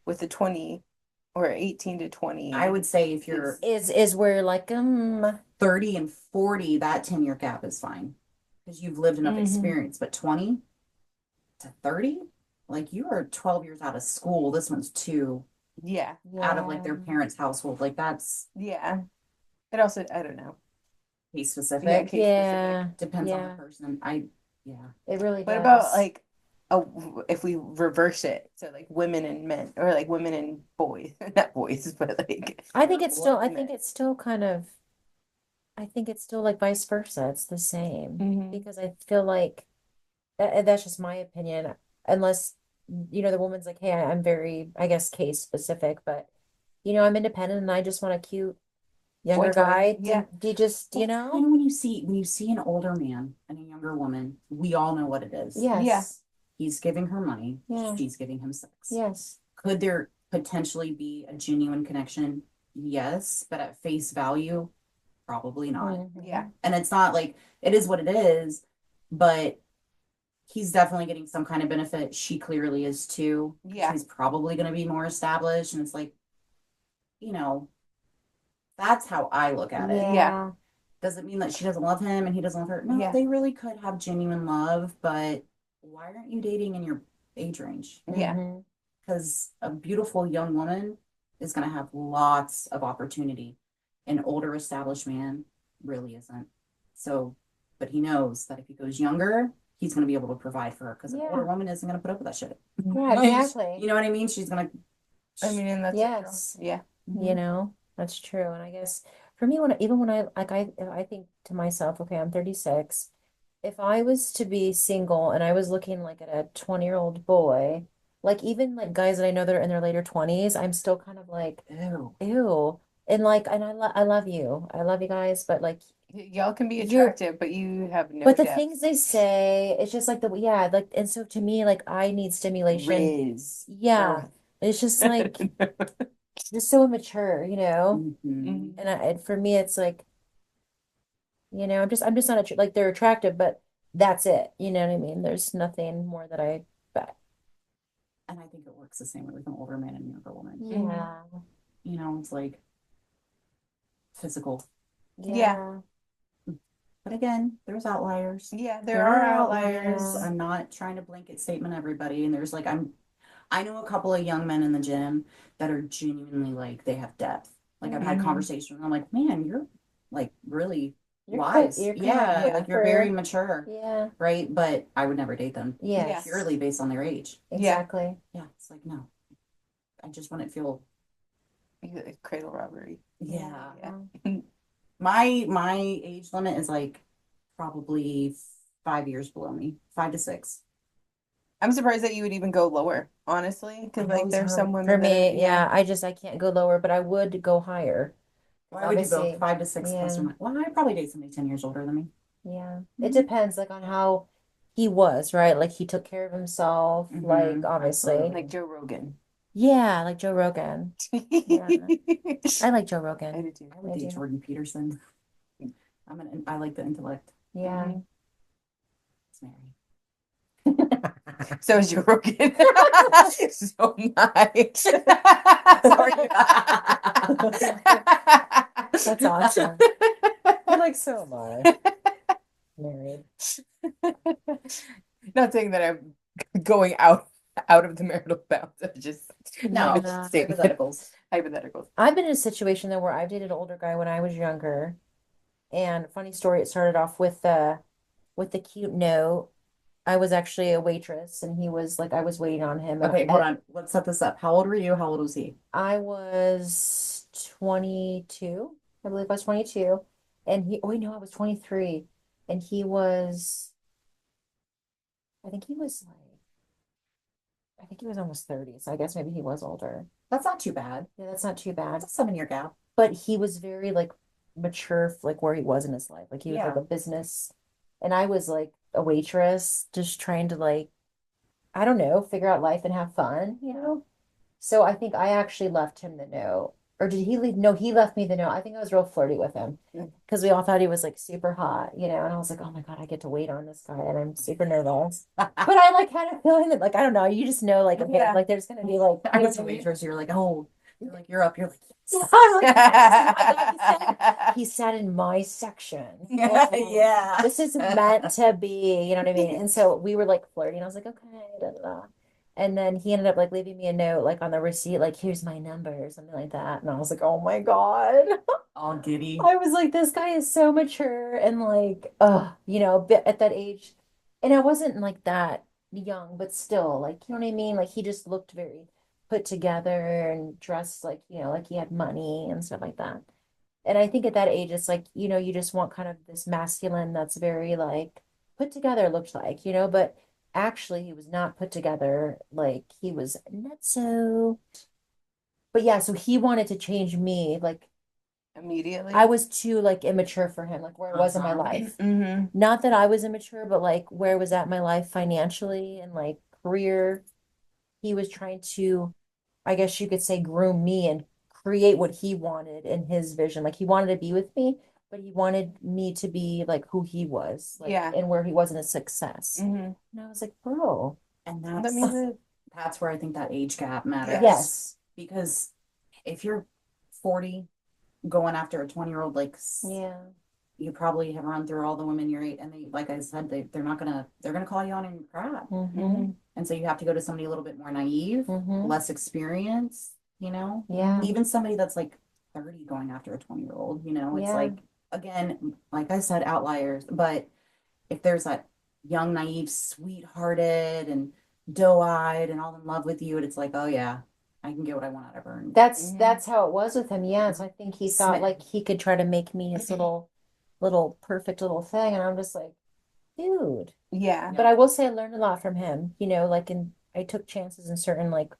with the 20 or 18 to 20. I would say if you're Is where like 30 and 40, that 10-year gap is fine because you've lived enough Mhm. experience. But 20 to 30, like you are 12 years out of school. This one's 2 Yeah. out of like their parents' household. Like that's Yeah. It also, I don't know. case Yeah, specific. case Yeah. specific. Depends on the Yeah. person. Yeah. It really What does. about like if we reverse it? So like women and men, or like women and boys, not boys, but like I think it's still, I men. think it's still kind of, I think it's still like vice versa. It's the same Mhm. because I feel like that's just my opinion. Unless, the woman's like, hey, I'm very, I guess, case specific, but I'm independent and I just want a cute younger Boy toy. guy, Yeah. do you just, Well, it's kind of when you see an older man and a younger woman, we all know what it is. Yeah. Yes. He's giving her money. Yeah. She's giving him sex. Yes. Could there potentially be a genuine connection? Yes, but at face value, probably not. Mhm. Yeah. And it's not like it is what it is, but he's definitely getting some kind of benefit. She clearly is too. Yeah. She's probably going to be more established. And it's like, you know, that's how I look at it. Yeah. Doesn't mean that she doesn't love him and he doesn't love her. No, Yeah. they really could have genuine love, but why aren't you dating in your age range? Yeah. Mhm. Because a beautiful young woman is going to have lots of opportunity. An older established man really isn't. So, but he knows that if he goes younger, he's going to be able to provide for her because an Yeah. older woman isn't going to put up with that shit. Yeah, Like, exactly. you know what I mean? She's going to. I mean, and that's Yes. true. Yeah. You know, that's true. And I guess for me, when even when I like I think to myself, okay, I'm 36. If I was to be single and I was looking like at a 20-year-old boy, like even like guys that I know that are in their later 20s, I'm still kind of like, Ew. ew. And like, and I love you. I love you guys, but like Y'all can be you're attractive, but you have no but the depth. things they say, it's just like yeah, like and so to me, like I need stimulation. Riz. Yeah. It's just like just so immature, you know? Mhm. And for me, it's like, I'm just not like they're attractive, but that's it. You know what I mean? There's nothing more that but And I think it works the same way with an older man and a younger woman. yeah, You know, it's like physical. Yeah. But again, there's outliers. Yeah, there are outliers. I'm not trying to blanket statement everybody. And there's like, I know a couple of young men in the gym that are genuinely like, they have depth. Like I've had Mhm. conversations and I'm like, man, you're like really You're wise. you're Yeah, Yeah. like you're very mature. Yeah. Right? But I would never date them Yes. purely based on their age. Exactly. Yeah. It's like, no, I just wouldn't feel, Cradle robbery. yeah. Yeah. My age limit is like probably 5 years below me, 5 to 6. I'm surprised that you would even go lower, honestly, because I like always there's heard- some women For that are, me, yeah, I can't go lower, but I would go higher. Why would you go Obviously, 5 to 6 plus or yeah. minus? Well, I'd probably date somebody 10 years older than me. Yeah. It Mhm. depends like on how he was, right? Like he took care of himself, Mhm, like obviously. absolutely. like Joe Rogan. Yeah, like Joe Rogan. I like Joe I Rogan. do too. I would I date do. Jordan Peterson. I like the intellect. Yeah. It's married. So is Joe Rogan. So nice. Sorry. That's awesome. You're like, so am I. Married. Not saying that I'm going out of the marital bounds. I'm just No, statement. hypotheticals. Hypotheticals. I've been in a situation though where I've dated an older guy when I was younger. And funny story, it started off with the cute note. I was actually a waitress and he was like I was waiting on him. Okay, hold on. Let's set this up. How old were you? How old was he? I was 22. I believe I was 22. And he, oh, wait, no, I was 23. And he was, I think he was like, I think he was almost 30. So I guess maybe he was older. That's not too bad. Yeah, that's not too bad. That's a 7 year gap. But he was very like mature, like where he was in his life. Like he was like Yeah. a business. And I was like a waitress, just trying to like, I don't know, figure out life and have fun, you know? So I think I actually left him the note. Or did he leave? No, he left me the note. I think I was real flirty with him because we all thought he was like super hot, you know? And I was like, oh my God, I get to wait on this guy and I'm super nervous. But I like had a feeling that like, I don't know, you just know like, okay, Yeah. like there's going to be like, I you know was a what I mean? waitress. You're like, oh, you're up. You're like, yes. I was like, yes. Oh my God, he sat in my section. Yeah. This is meant to be, you know what I mean? And so we were like flirting. I was like, okay, da, da, da. And then he ended up like leaving me a note like on the receipt, like, here's my number or something like that. And I was like, oh my God. All giddy. I was like, this guy is so mature and like, you know, at that age. And I wasn't like that young, but still, like, you know what I mean? Like he just looked very put together and dressed like, you know, like he had money and stuff like that. And I think at that age, it's like, you know, you just want kind of this masculine that's very like put together, looked like, you know, but actually he was not put together. Like he was not so, but yeah, so he wanted to change me. Like immediately. I was too like immature for him, like where I was in my life. Mm-hmm. Not that I was immature, but like where I was at in my life financially and like career. He was trying to, I guess you could say, groom me and create what he wanted in his vision. Like he wanted to be with me, but he wanted me to be like who he was, like Yeah. and where he was in his success. Mm-hmm. And I was like, bro, And That means that's where I think that age gap matters. yes. Because if you're 40 going after a 20-year-old, like Yeah. you probably have run through all the women your age, and they, like I said, they're gonna call you on your crap. Mm-hmm. And so you have to go to somebody a little bit more naive, Mm-hmm. less experienced, you know? Yeah. Even somebody that's like 30 going after a 20-year-old, you know, it's Yeah. like, again, like I said, outliers. But if there's that young, naive, sweethearted and doe-eyed and all in love with you, and it's like, oh yeah, I can get what I want out of her. And That's how it was with him. Yeah. So I think he thought Smitten. like he could try to make me his little perfect little thing. And I'm just like, dude. yeah. But I will say I learned a lot from him, like I took chances in certain like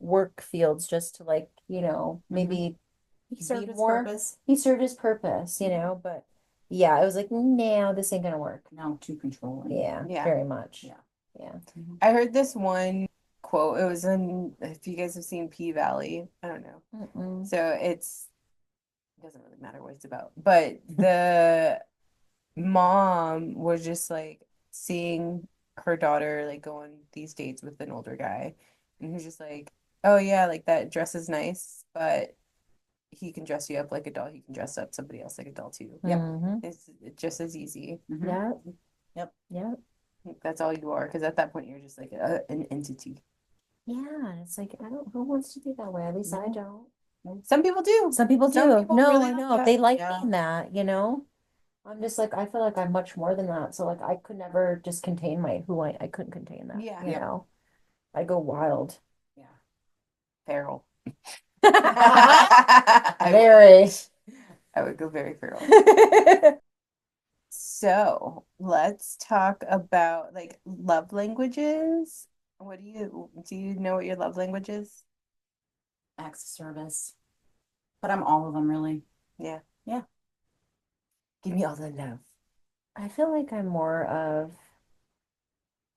work fields just to like, maybe he served be his more. purpose. He served his purpose, but yeah, I was like, no, this ain't gonna work. No, too controlling. Yeah, Yeah. very much. Yeah. Yeah. I heard this one quote. It was in, if you guys have seen P Valley, I don't know. Mm-mm. So it doesn't really matter what it's about. But the mom was just like seeing her daughter like go on these dates with an older guy. And he's just like, oh yeah, like that dress is nice, but he can dress you up like a doll. He can dress up somebody else like a doll too. Yep. Mm-hmm. It's just as easy. Mhm. Yeah. Yep. Yeah. That's all you are. Because at that point, you're just like an entity. Yeah. It's like, who wants to be that way? At least I don't. Some people do. Some people do. Some people No, really I like know. that. They like Yeah. being that. I'm just like, I feel like I'm much more than that. So like I could never just contain I couldn't contain that. Yeah. You know? I go wild. Yeah. Feral. Very. I would go very feral. So let's talk about like love languages. What do you know what your love language is? Acts of service. But I'm all of them, really. Yeah. Yeah. Give me all the love. I feel like I'm more of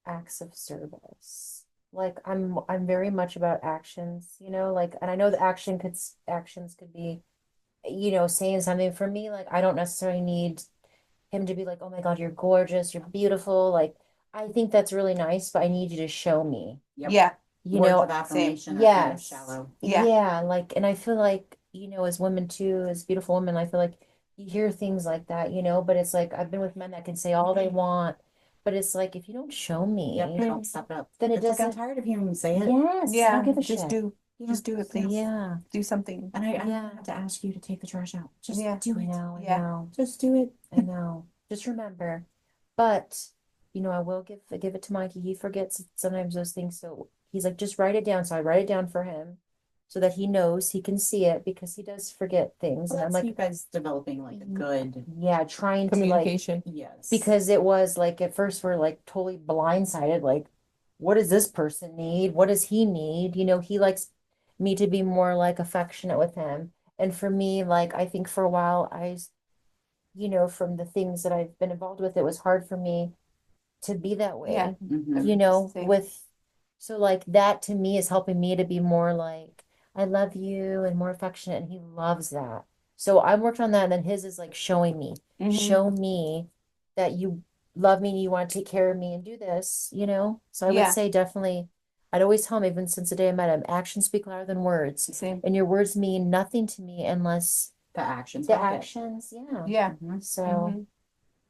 acts of service. Like I'm very much about actions, like, and I know the actions could be, saying something. For me. Like I don't necessarily need him to be like, oh my God, you're gorgeous, you're beautiful. Like I think that's really nice, but I need you to show me. Yep. Yeah. You Words know, of affirmation are kind of yes. shallow. Yeah. Yeah, like, and I feel like, as women too, as beautiful women, I feel like you hear things like that, but it's like I've been with men that can say all they want, but it's like if you don't show me, Yep. Don't step it up. then it It's like, I'm doesn't. tired of hearing you say it. Yes, I Yeah. don't give a Just shit. do. Just do it, please. Yeah, Do something. And I Yeah. don't have to ask you to take the trash out. Just Yeah. do I it. know, I Yeah. know, Just do it. I know. Just remember, but I will give it to Mikey. He forgets sometimes those things, so he's like, just write it down. So I write it down for him, so that he knows he can see it because he does forget things, Well, and I'm that's like, you guys developing like a good yeah, trying to like. Communication. yes. Because it was like at first we're like totally blindsided, like, what does this person need? What does he need? He likes me to be more like affectionate with him. And for me, like I think for a while from the things that I've been involved with, it was hard for me to be that Yeah. way. Mhm. Same. So like that to me is helping me to be more like, I love you and more affectionate, and he loves that. So I'm working on that, and then his is like showing me, Mhm. show me that you love me and you want to take care of me and do this. So I would Yeah. say definitely, I'd always tell him, even since the day I met him, actions speak louder than words. Same. And your words mean nothing to me unless The actions. the back it. actions, yeah. Yeah. Mhm. So Mhm.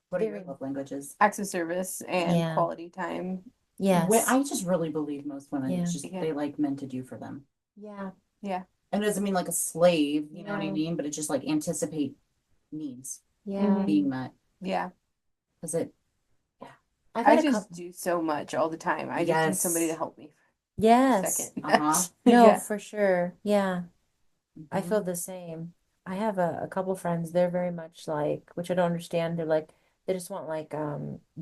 What are your very- love languages? Acts of service and Yeah. quality time. yes. I just really believe most women, Yeah. it's just Yeah. they like men to do for them. Yeah. Yeah. And it doesn't mean like a slave, you know what I No. mean? But it just like anticipate needs Yeah. Mhm. being met. Yeah. Because it, I've I had a just couple. do so much all the time. I just need Yes. somebody to help me for a Yes. second. Uh-huh. No, Yeah. for sure. Yeah. I Mhm. feel the same. I have a couple friends, they're very much like, which I don't understand. They're like, they just want like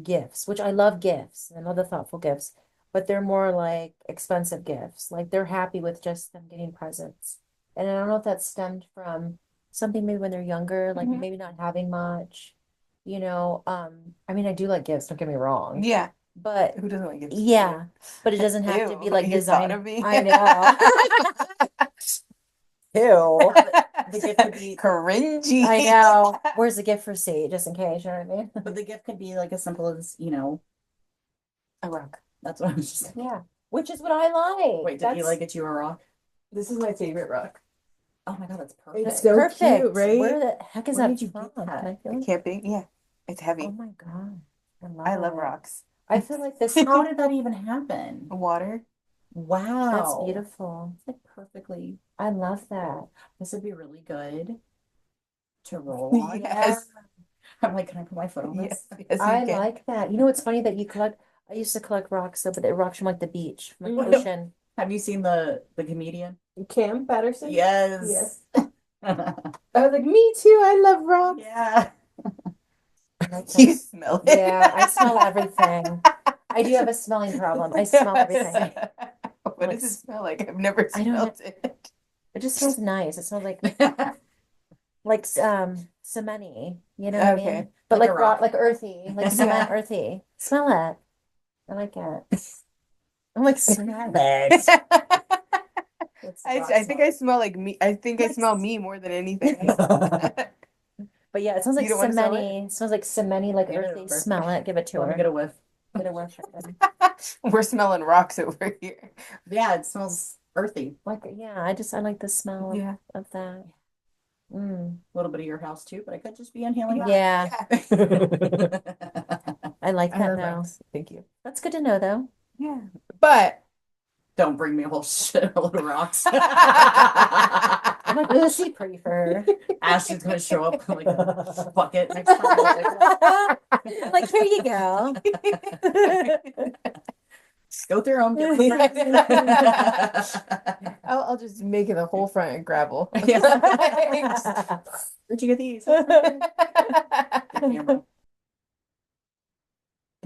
gifts, which I love gifts and I love the thoughtful gifts, but they're more like expensive gifts. Like they're happy with just them getting presents. And I don't know if that stemmed from something maybe when they're younger, like maybe not having much, you know. I mean, I do like gifts, don't get me wrong, Yeah. but Who doesn't like gifts? yeah, but it doesn't have to be Ew, like you thought design. of me. I know. Ew. The gift could be Cringy. I know. Where's the gift receipt, just in case, you know what I mean? but the gift could be like as simple as, you know, A rock. that's what I was just Yeah, which is what I like. wait, did Eli get you a rock? This is my favorite rock. Oh my God, that's perfect. It's so Perfect. cute, right? Where the heck is Where that did you from? get that? Can I feel it? Camping. Yeah. It's heavy. Oh my God. I love it. rocks. I feel like this. How did that even happen? Water. Wow. That's beautiful. It's like perfectly. I love that. This would be really good to roll on. Yes. I'm like, can I put my foot on Yes. this? Yes, you I can. like that. You know what's funny that you collect? I used to collect rocks, though, but the rocks from like the beach, from like the ocean. Have you seen the comedian? Cam Patterson? Yes. Yes. I was like, me too. I love rocks. Yeah. I like You that. smell it. Yeah, I smell everything. I do have a smelling problem. I smell everything. What Like, does it smell like? I've never I don't know. smelled it. It just smells nice. It smells like cementy, you know what I Okay. mean? But Like like a rock. rock, like earthy, like cement earthy. Smell it. I like it. I'm like, smell it. I think I smell like me. I think I smell me more than anything. But yeah, it smells like You don't want to smell it? cementy. It smells like cementy, like Hand it earthy. over. Smell it. Give it to Let me her. get a whiff. Get a whiff. We're smelling rocks over here. Yeah, it smells earthy. Like, yeah, I like the smell of, Yeah. of that. Mm. A little bit of your house too, but I could just be inhaling Yeah, that. I like I that love though. rocks. Thank you. That's good to know though. Yeah. But Don't bring me a whole shitload of rocks. I'm like, oh, she pretty for her. Ashton's gonna show up with like a bucket next time. Like, here you go. Go through them. I'll just make it the whole front in gravel. Where'd you get these?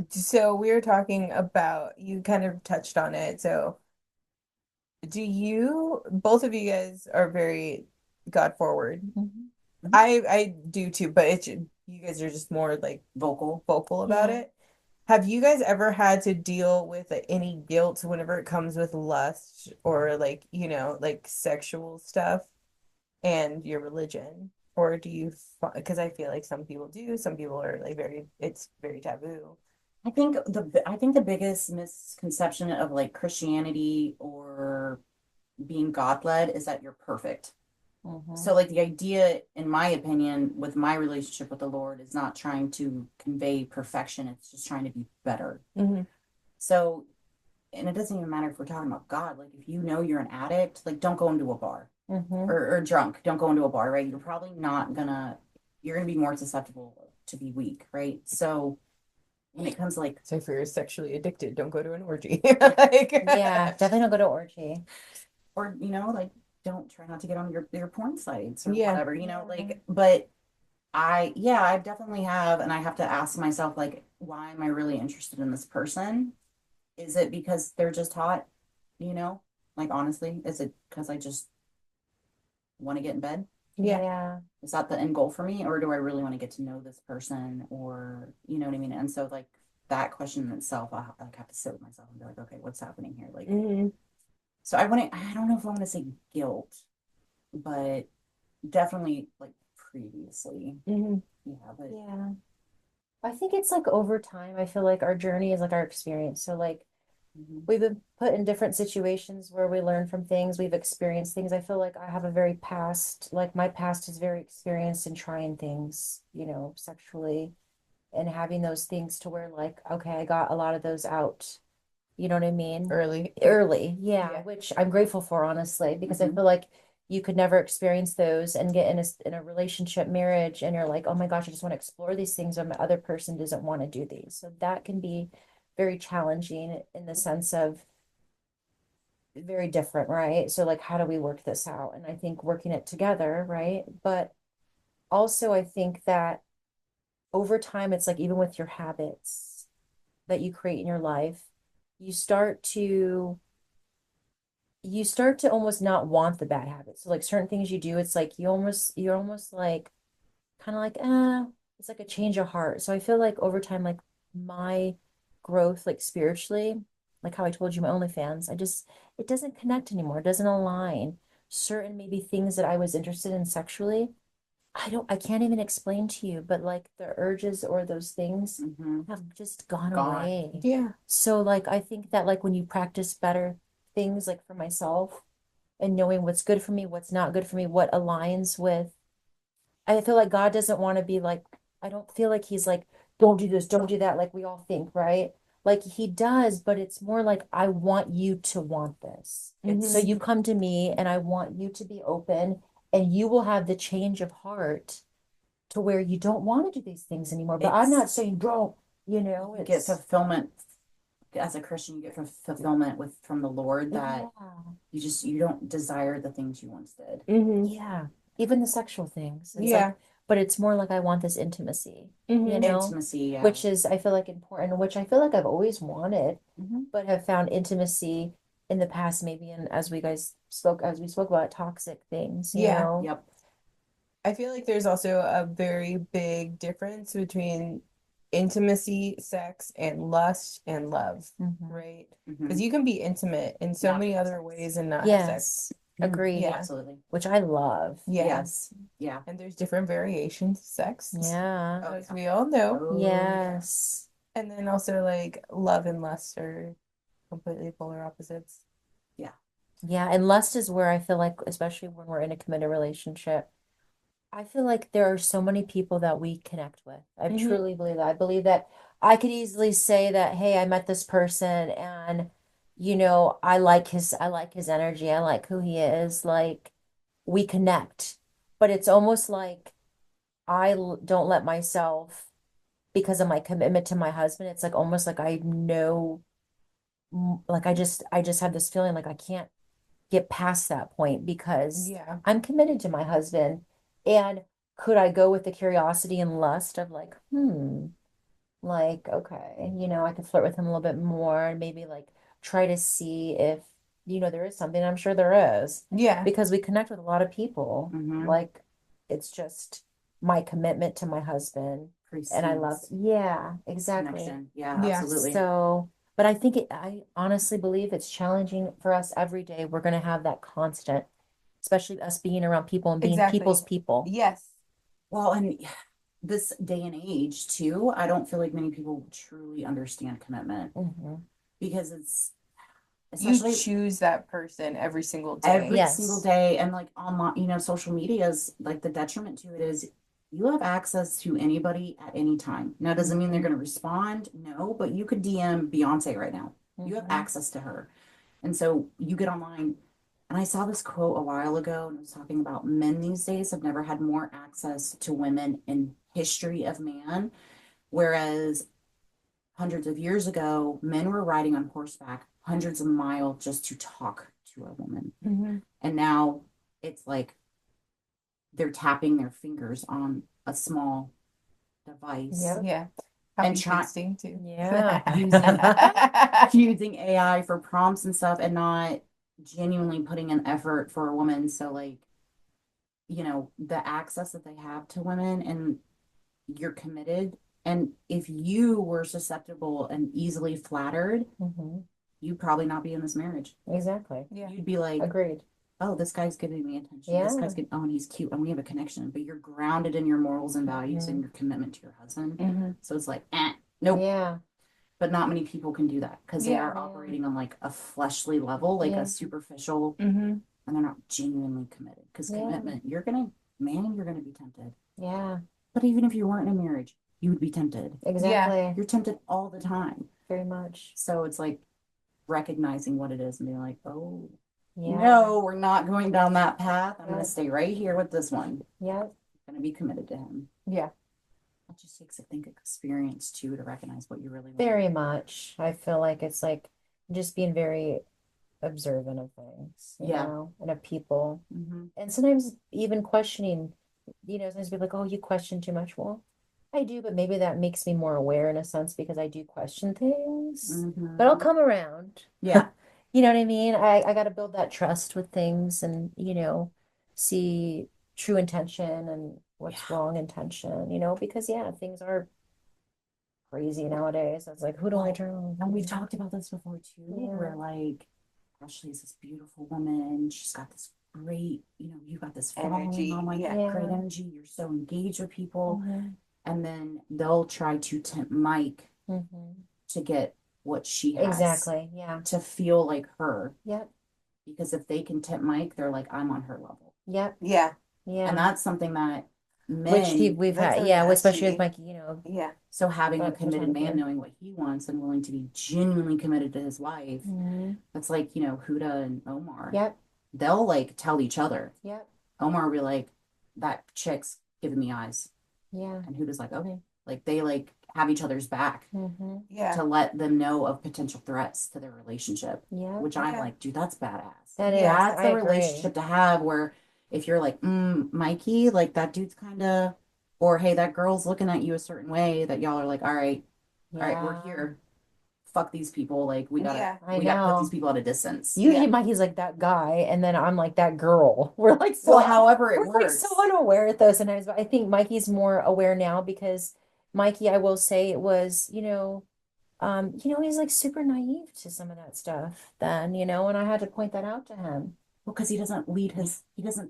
So we were talking about, you kind of touched on it. So both of you guys are very God forward. I do too, but you guys are just more like vocal about Yeah. it. Have you guys ever had to deal with any guilt whenever it comes with lust or like, like sexual stuff and your religion? Or do you, because I feel like some people do, some people are like it's very taboo. I think the biggest misconception of like Christianity or being God-led is that you're perfect. So like the idea, in my opinion, with my relationship with the Lord is not trying to convey perfection. It's just trying to be better. So, and it doesn't even matter if we're talking about God. Like if you know you're an addict, like don't go into a bar or drunk. Don't go into a bar, right? You're gonna be more susceptible to be weak, right? So when it comes to like, So if you're sexually addicted, don't go to an orgy. Yeah, definitely don't go to orgy. or like don't try not to get on your porn sites or Yeah. whatever, like, but I definitely have, and I have to ask myself, like, why am I really interested in this person? Is it because they're just hot? Like, honestly, is it because I just want to get in bed? Yeah. Is that the end goal for me? Or do I really want to get to know this person? Or, you know what I mean? And so, like, that question in itself, I like have to sit with myself and be like, okay, what's happening here? Like, so I don't know if I want to say guilt, but definitely like previously. Yeah, but Yeah. I think it's like over time, I feel like our journey is like our experience. So like we've been put in different situations where we learn from things, we've experienced things. I feel like I have a very past, like my past is very experienced in trying things, sexually and having those things to where like, okay, I got a lot of those out. You know what I mean? Early. Yeah, which I'm grateful for, honestly, because I feel like you could never experience those and get in a relationship, marriage, and you're like, oh my gosh, I just want to explore these things, and the other person doesn't want to do these. So that can be very challenging in the sense of very different, right? So like, how do we work this out? And I think working it together, right? But also, I think that over time, it's like even with your habits that you create in your life, you start to you start to almost not want the bad habits. So like certain things you do, it's like you're almost like kind of like, it's like a change of heart. So I feel like over time, like my growth, like spiritually, like how I told you, my OnlyFans, it doesn't connect anymore. It doesn't align. Certain maybe things that I was interested in sexually, I can't even explain to you, but like the urges or those things have just gone Gone. away. Yeah. So like I think that like when you practice better things like for myself and knowing what's good for me, what's not good for me, what aligns with, I feel like God doesn't want to be like, I don't feel like he's like, don't do this, don't do that, like we all think, right? Like he does, but it's more like I want you to want this. So Mhm. you come to me and I want you to be open and you will have the change of heart to where you don't want to do these things anymore. But I'm not It's saying don't, you get it's fulfillment as a Christian, you get fulfillment from the Lord that yeah. you don't desire the things you once did. Mhm. Yeah. Even the sexual things. It's Yeah. like, but it's more like I want this intimacy, Mhm. Intimacy, yeah. which is I feel like important, which I feel like I've always wanted, Mhm. but have found intimacy in the past, maybe and as we spoke about toxic things, Yeah. Yep. I feel like there's also a very big difference between intimacy, sex, and lust and love, Mhm. right? Because Mhm. you can be intimate in so Not many have other sex. ways and not have sex. Yes, agreed, Yeah. Absolutely. which I love. Yeah. Yes. Yeah. And there's different variations of sex, Yeah. Oh, as yeah. we all know. Oh, Yes. And then also like love and lust are completely polar opposites. yeah. Yeah, and lust is where I feel like, especially when we're in a committed relationship, I feel like there are so many people that we connect with. I Mhm. truly believe that. I believe that I could easily say that, hey, I met this person and I like his energy. I like who he is. Like we connect. But it's almost like don't let myself because of my commitment to my husband. It's like almost like I know like I just have this feeling like I can't get past that point because Yeah. I'm committed to my husband. And could I go with the curiosity and lust of like, like, okay, I could flirt with him a little bit more and maybe like try to see if, there is something. I'm sure there is Yeah. because we connect with a lot of people. Mm-hmm. Like, it's just my commitment to my husband. And I love, Precedes yeah, exactly. connection. Yeah, Yeah. absolutely. So, but I honestly believe it's challenging for us every day. We're going to have that constant, especially us being around people and being people's Exactly. people. Yes. Well, and this day and age too, I don't feel like many people truly understand commitment Hmm. because it's You especially choose that person every single every day. single Yes. day and like online, social media is like the detriment to it is you have access to anybody at any time. Now, doesn't mean they're going to respond, no, but you could DM Beyonce right now. You have Hmm. access to her. And so you get online. And I saw this quote a while ago and it was talking about men these days have never had more access to women in history of man. Whereas hundreds of years ago, men were riding on horseback hundreds of miles just to talk to a woman. Mhm. And now it's like they're tapping their fingers on a small device Yep. Yeah. and Copy try pasting too. Yeah. using using AI for prompts and stuff and not genuinely putting an effort for a woman. So like, the access that they have to women and you're committed. And if you were susceptible and easily flattered, Hmm. you'd probably not be in this marriage. Exactly. Yeah. You'd be like, Agreed. oh, this guy's giving me attention. This Yeah. guy's getting, oh, and he's cute, and we have a connection. But you're grounded in your morals and values and Mhm. your commitment to your husband. Mhm. So it's like, nope. Yeah. But not many people can do that because they Yeah. are operating on like a fleshly level, like Yeah. a superficial, Mhm. and they're not genuinely committed. Because Yeah. commitment, you're gonna be tempted. Yeah. But even if you weren't in a marriage, you would be tempted. Yeah. Exactly. You're tempted all the time. Very much. So it's like recognizing what it is and being like, oh, Yeah. no, we're not going down that path. I'm going Yeah. to stay right here with this one. Yeah. I'm going to be committed to him. Yeah. It just takes, I think, experience too to recognize what you really want. Very much. I feel like it's like just being very observant of things, Yeah. and of people. Mm-hmm. And sometimes even questioning, sometimes people are like, oh, you question too much. Well, I do, but maybe that makes me more aware in a sense because I do question things. But I'll Mm-hmm. come around. Yeah. You know what I mean? I got to build that trust with things and, see true intention and what's Yeah. wrong intention, because yeah, things are crazy nowadays. It's like, who do I turn And on? we've talked about this before too, where like Ashley's this beautiful woman. She's got this great, you got this following Energy. on like Yeah. great energy. You're so engaged with people. Mhm. And then they'll try to tempt Mike Mhm. to get what she has, Exactly. Yeah. to feel like her. Yep. Because if they can tempt Mike, they're like, I'm on her level. Yep. Yeah. Yeah. And that's something that Which men, we've That's had, so yeah, especially with nasty. Mikey, Yeah. so having a but committed man photographer. knowing what he wants and willing to be genuinely committed to his wife, Mhm. that's like, Huda and Omar. Yep. They'll like tell each other. Yep. Omar will be like, that chick's giving me eyes. Yeah. And Huda's like, okay. Like they like have each other's back Mm-hmm. Yeah. to let them know of potential threats to their relationship. Yeah. Which I'm Yeah. like, dude, that's badass. That is. That's I a agree. relationship to have where if you're like, Mikey, like that dude's kind of, or hey, that girl's looking at you a certain way that y'all are like, all right, we're Yeah. here. Fuck these people. Like we gotta, Yeah. I we gotta put know. these people at a distance. Usually Yeah. Mikey's like that guy, and then I'm like that girl. We're like Well, however it we're like works. so unaware at those sometimes, but I think Mikey's more aware now because Mikey, I will say, it was, he's like super naive to some of that stuff then, and I had to point that out to him. Well, because he doesn't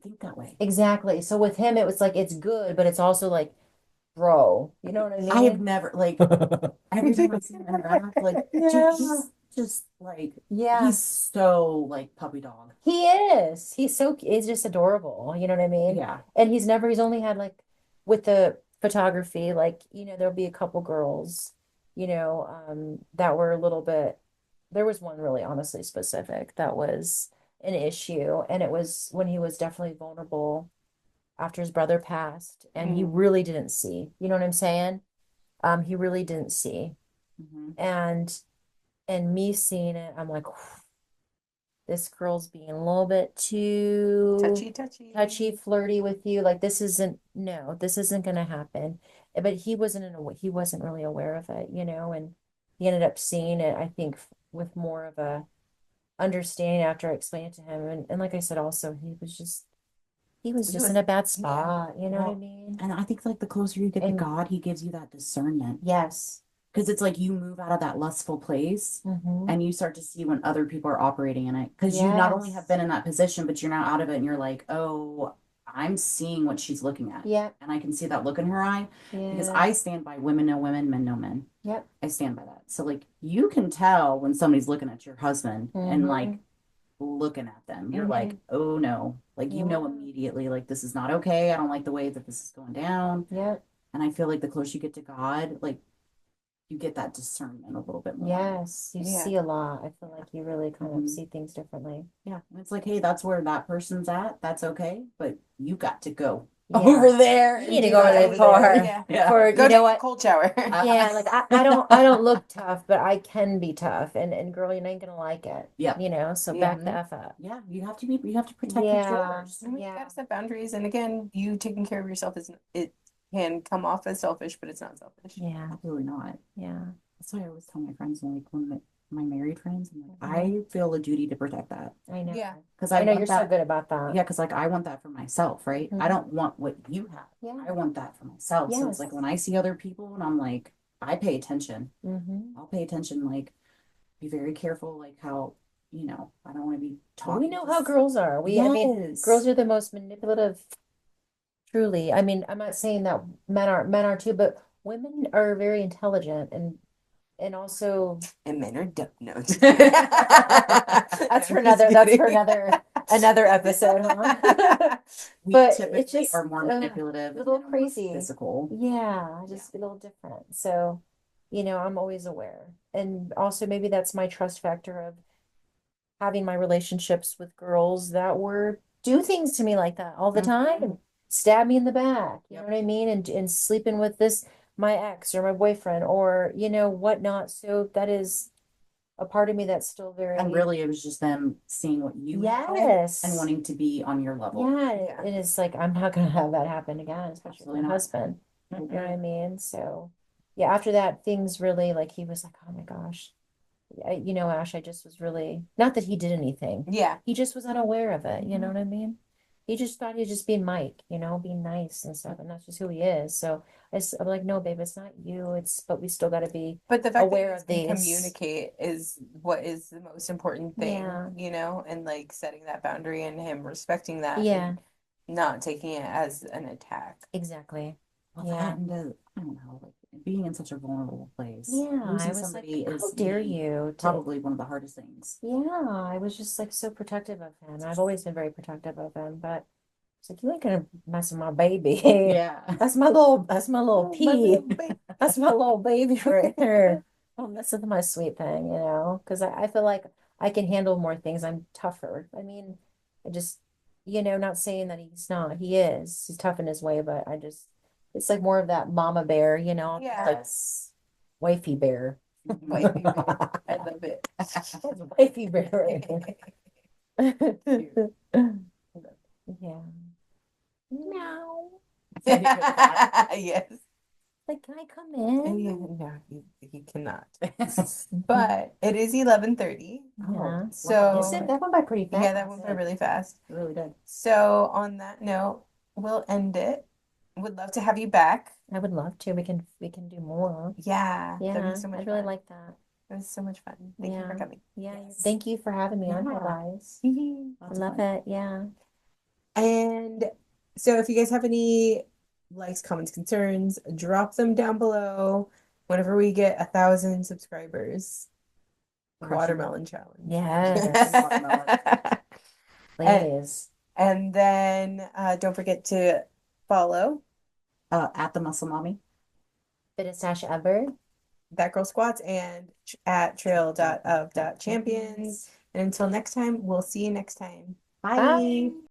think that way. Exactly. So with him, it was like it's good, but it's also like, bro, you know what I I have mean? never like every time I see him interact, like dude, Yeah. he's just like Yeah. he's so like puppy dog. He is. He's just adorable. You know what I mean? Yeah. And he's only had like with the photography, like, there'll be a couple girls, that were a little bit, there was one really honestly specific that was an issue. And it was when he was definitely vulnerable after his brother passed and he really didn't see, you know what I'm saying? He really didn't see. Mm-hmm. And me seeing it, I'm like, this girl's being a little bit too touchy, flirty with you. Like this isn't gonna happen. But he wasn't really aware of it, and he ended up seeing it, I think, with more of a understanding after I explained it to him. And like I said, also he was just in a bad spot, you know what I mean? And I think like the closer you get to And God, he gives you that discernment. yes. Because it's like you move out of that lustful place Mm-hmm. and you start to see when other people are operating in it. Because you not only have been in that position, but you're now out of it and you're like, oh, I'm seeing what she's looking at. Yeah. And I can see that look in her eye. Yeah. Because I stand by women know women, men know men. Yep. I stand by that. So like you can tell when somebody's looking at your husband and like looking at them. You're like, oh no. Like you know immediately, like this is not okay. I don't like the way that this is going down. Yep. And I feel like the closer you get to God, like you get that discernment a little bit more. Yes, you see a lot. I feel like you really kind of see things differently. Yeah. And it's like, hey, that's where that person's at. That's okay. But you got to go over there. You need to go over there for Go you know take a what? cold shower. Yeah, like I don't look tough, but I can be tough, and girl, you ain't gonna like it. Yeah. So back the F up. Yeah, you have to protect yours. You gotta set boundaries, and again, you taking care of yourself it can come off as selfish, but it's not selfish. Yeah, absolutely not. Yeah, that's why I always tell my friends, like when my married friends, I'm like, I feel a duty to protect that. I know. Yeah, because I know you're so good about that. Yeah, because like I want that for myself, right? I don't want what you have. Yeah, I want that for myself. So it's like when I see other people, and I'm like, I pay attention. I'll pay attention. Like, be very careful, like how. I don't want to be talking. We know how girls are. I mean, girls are the most manipulative. Truly. I mean, I'm not saying that men are too, but women are very intelligent and also men are dumb. No. That's for another episode, huh? But it's just are more manipulative, a little crazy, physical. Yeah, just a little different. So, I'm always aware. And also maybe that's my trust factor of having my relationships with girls that were do things to me like that all the time and stab me in the back. You know what I mean? And sleeping with my ex or my boyfriend or, whatnot. So that is a part of me that's still very. And really, it was just them seeing what you had and wanting to be on your level. Yeah. It is like, I'm not going to have that happen again, especially with my husband. You know what I mean? So, yeah, after that, things really, like, he was like, oh my gosh, you know, Ash, I just was really, not that he did anything. Yeah. He just was unaware of it, you know Mhm. what I mean? He just thought he was just being Mike, you know, being nice and stuff, and that's just who he is. So I'm like, no, babe, it's not you. But we still got to be But the fact that you aware guys of can these. communicate is what is the most important thing, Yeah, you know, and like setting that boundary and him respecting that yeah, and not taking it as an attack. exactly. Well, Yeah, that and I don't know, like being in such a vulnerable place, yeah. I losing was like, somebody how is dare you to? probably one of the hardest things. Yeah, I was just like so protective of him. I've always been very protective of him, but it's like you ain't gonna mess with my baby. Yeah. That's my little My pea. little baby. That's my little baby right there. Don't mess with my sweet thing, you know, because I feel like I can handle more things. I'm tougher. I mean, I just, you know, not saying that he's not. He is. He's tough in his way, but it's like more of that mama bear, you know, just like Yes. wifey bear. Wifey bear. I love it. That's wifey bear right there. Yeah. Meow. Yes. Like, can I come Yeah, in? no, he cannot. But it is 11:30. Yeah. Is it? So That went by pretty yeah, fast. that went by really fast. It really did. So on that note, we'll end it. Would love to have you back. I would love to. We can do more. Yeah, that'd be Yeah, so much I'd really fun. like that. It was so much fun. Thank you for Yeah. coming. Yeah. Yes. Thank you for having me on here, Yeah. guys. I Lots of love fun. it. Yeah. And so if you guys have any likes, comments, concerns, drop them down below whenever we get 1,000 subscribers. Crushing it. Watermelon challenge. Yes. Watermelon. And Please. and then don't forget to follow At the Muscle Mommy. Fittest Ash ever. That Girl Squats and at trail.of.champions. And until next time, we'll see you next time. Bye. Bye.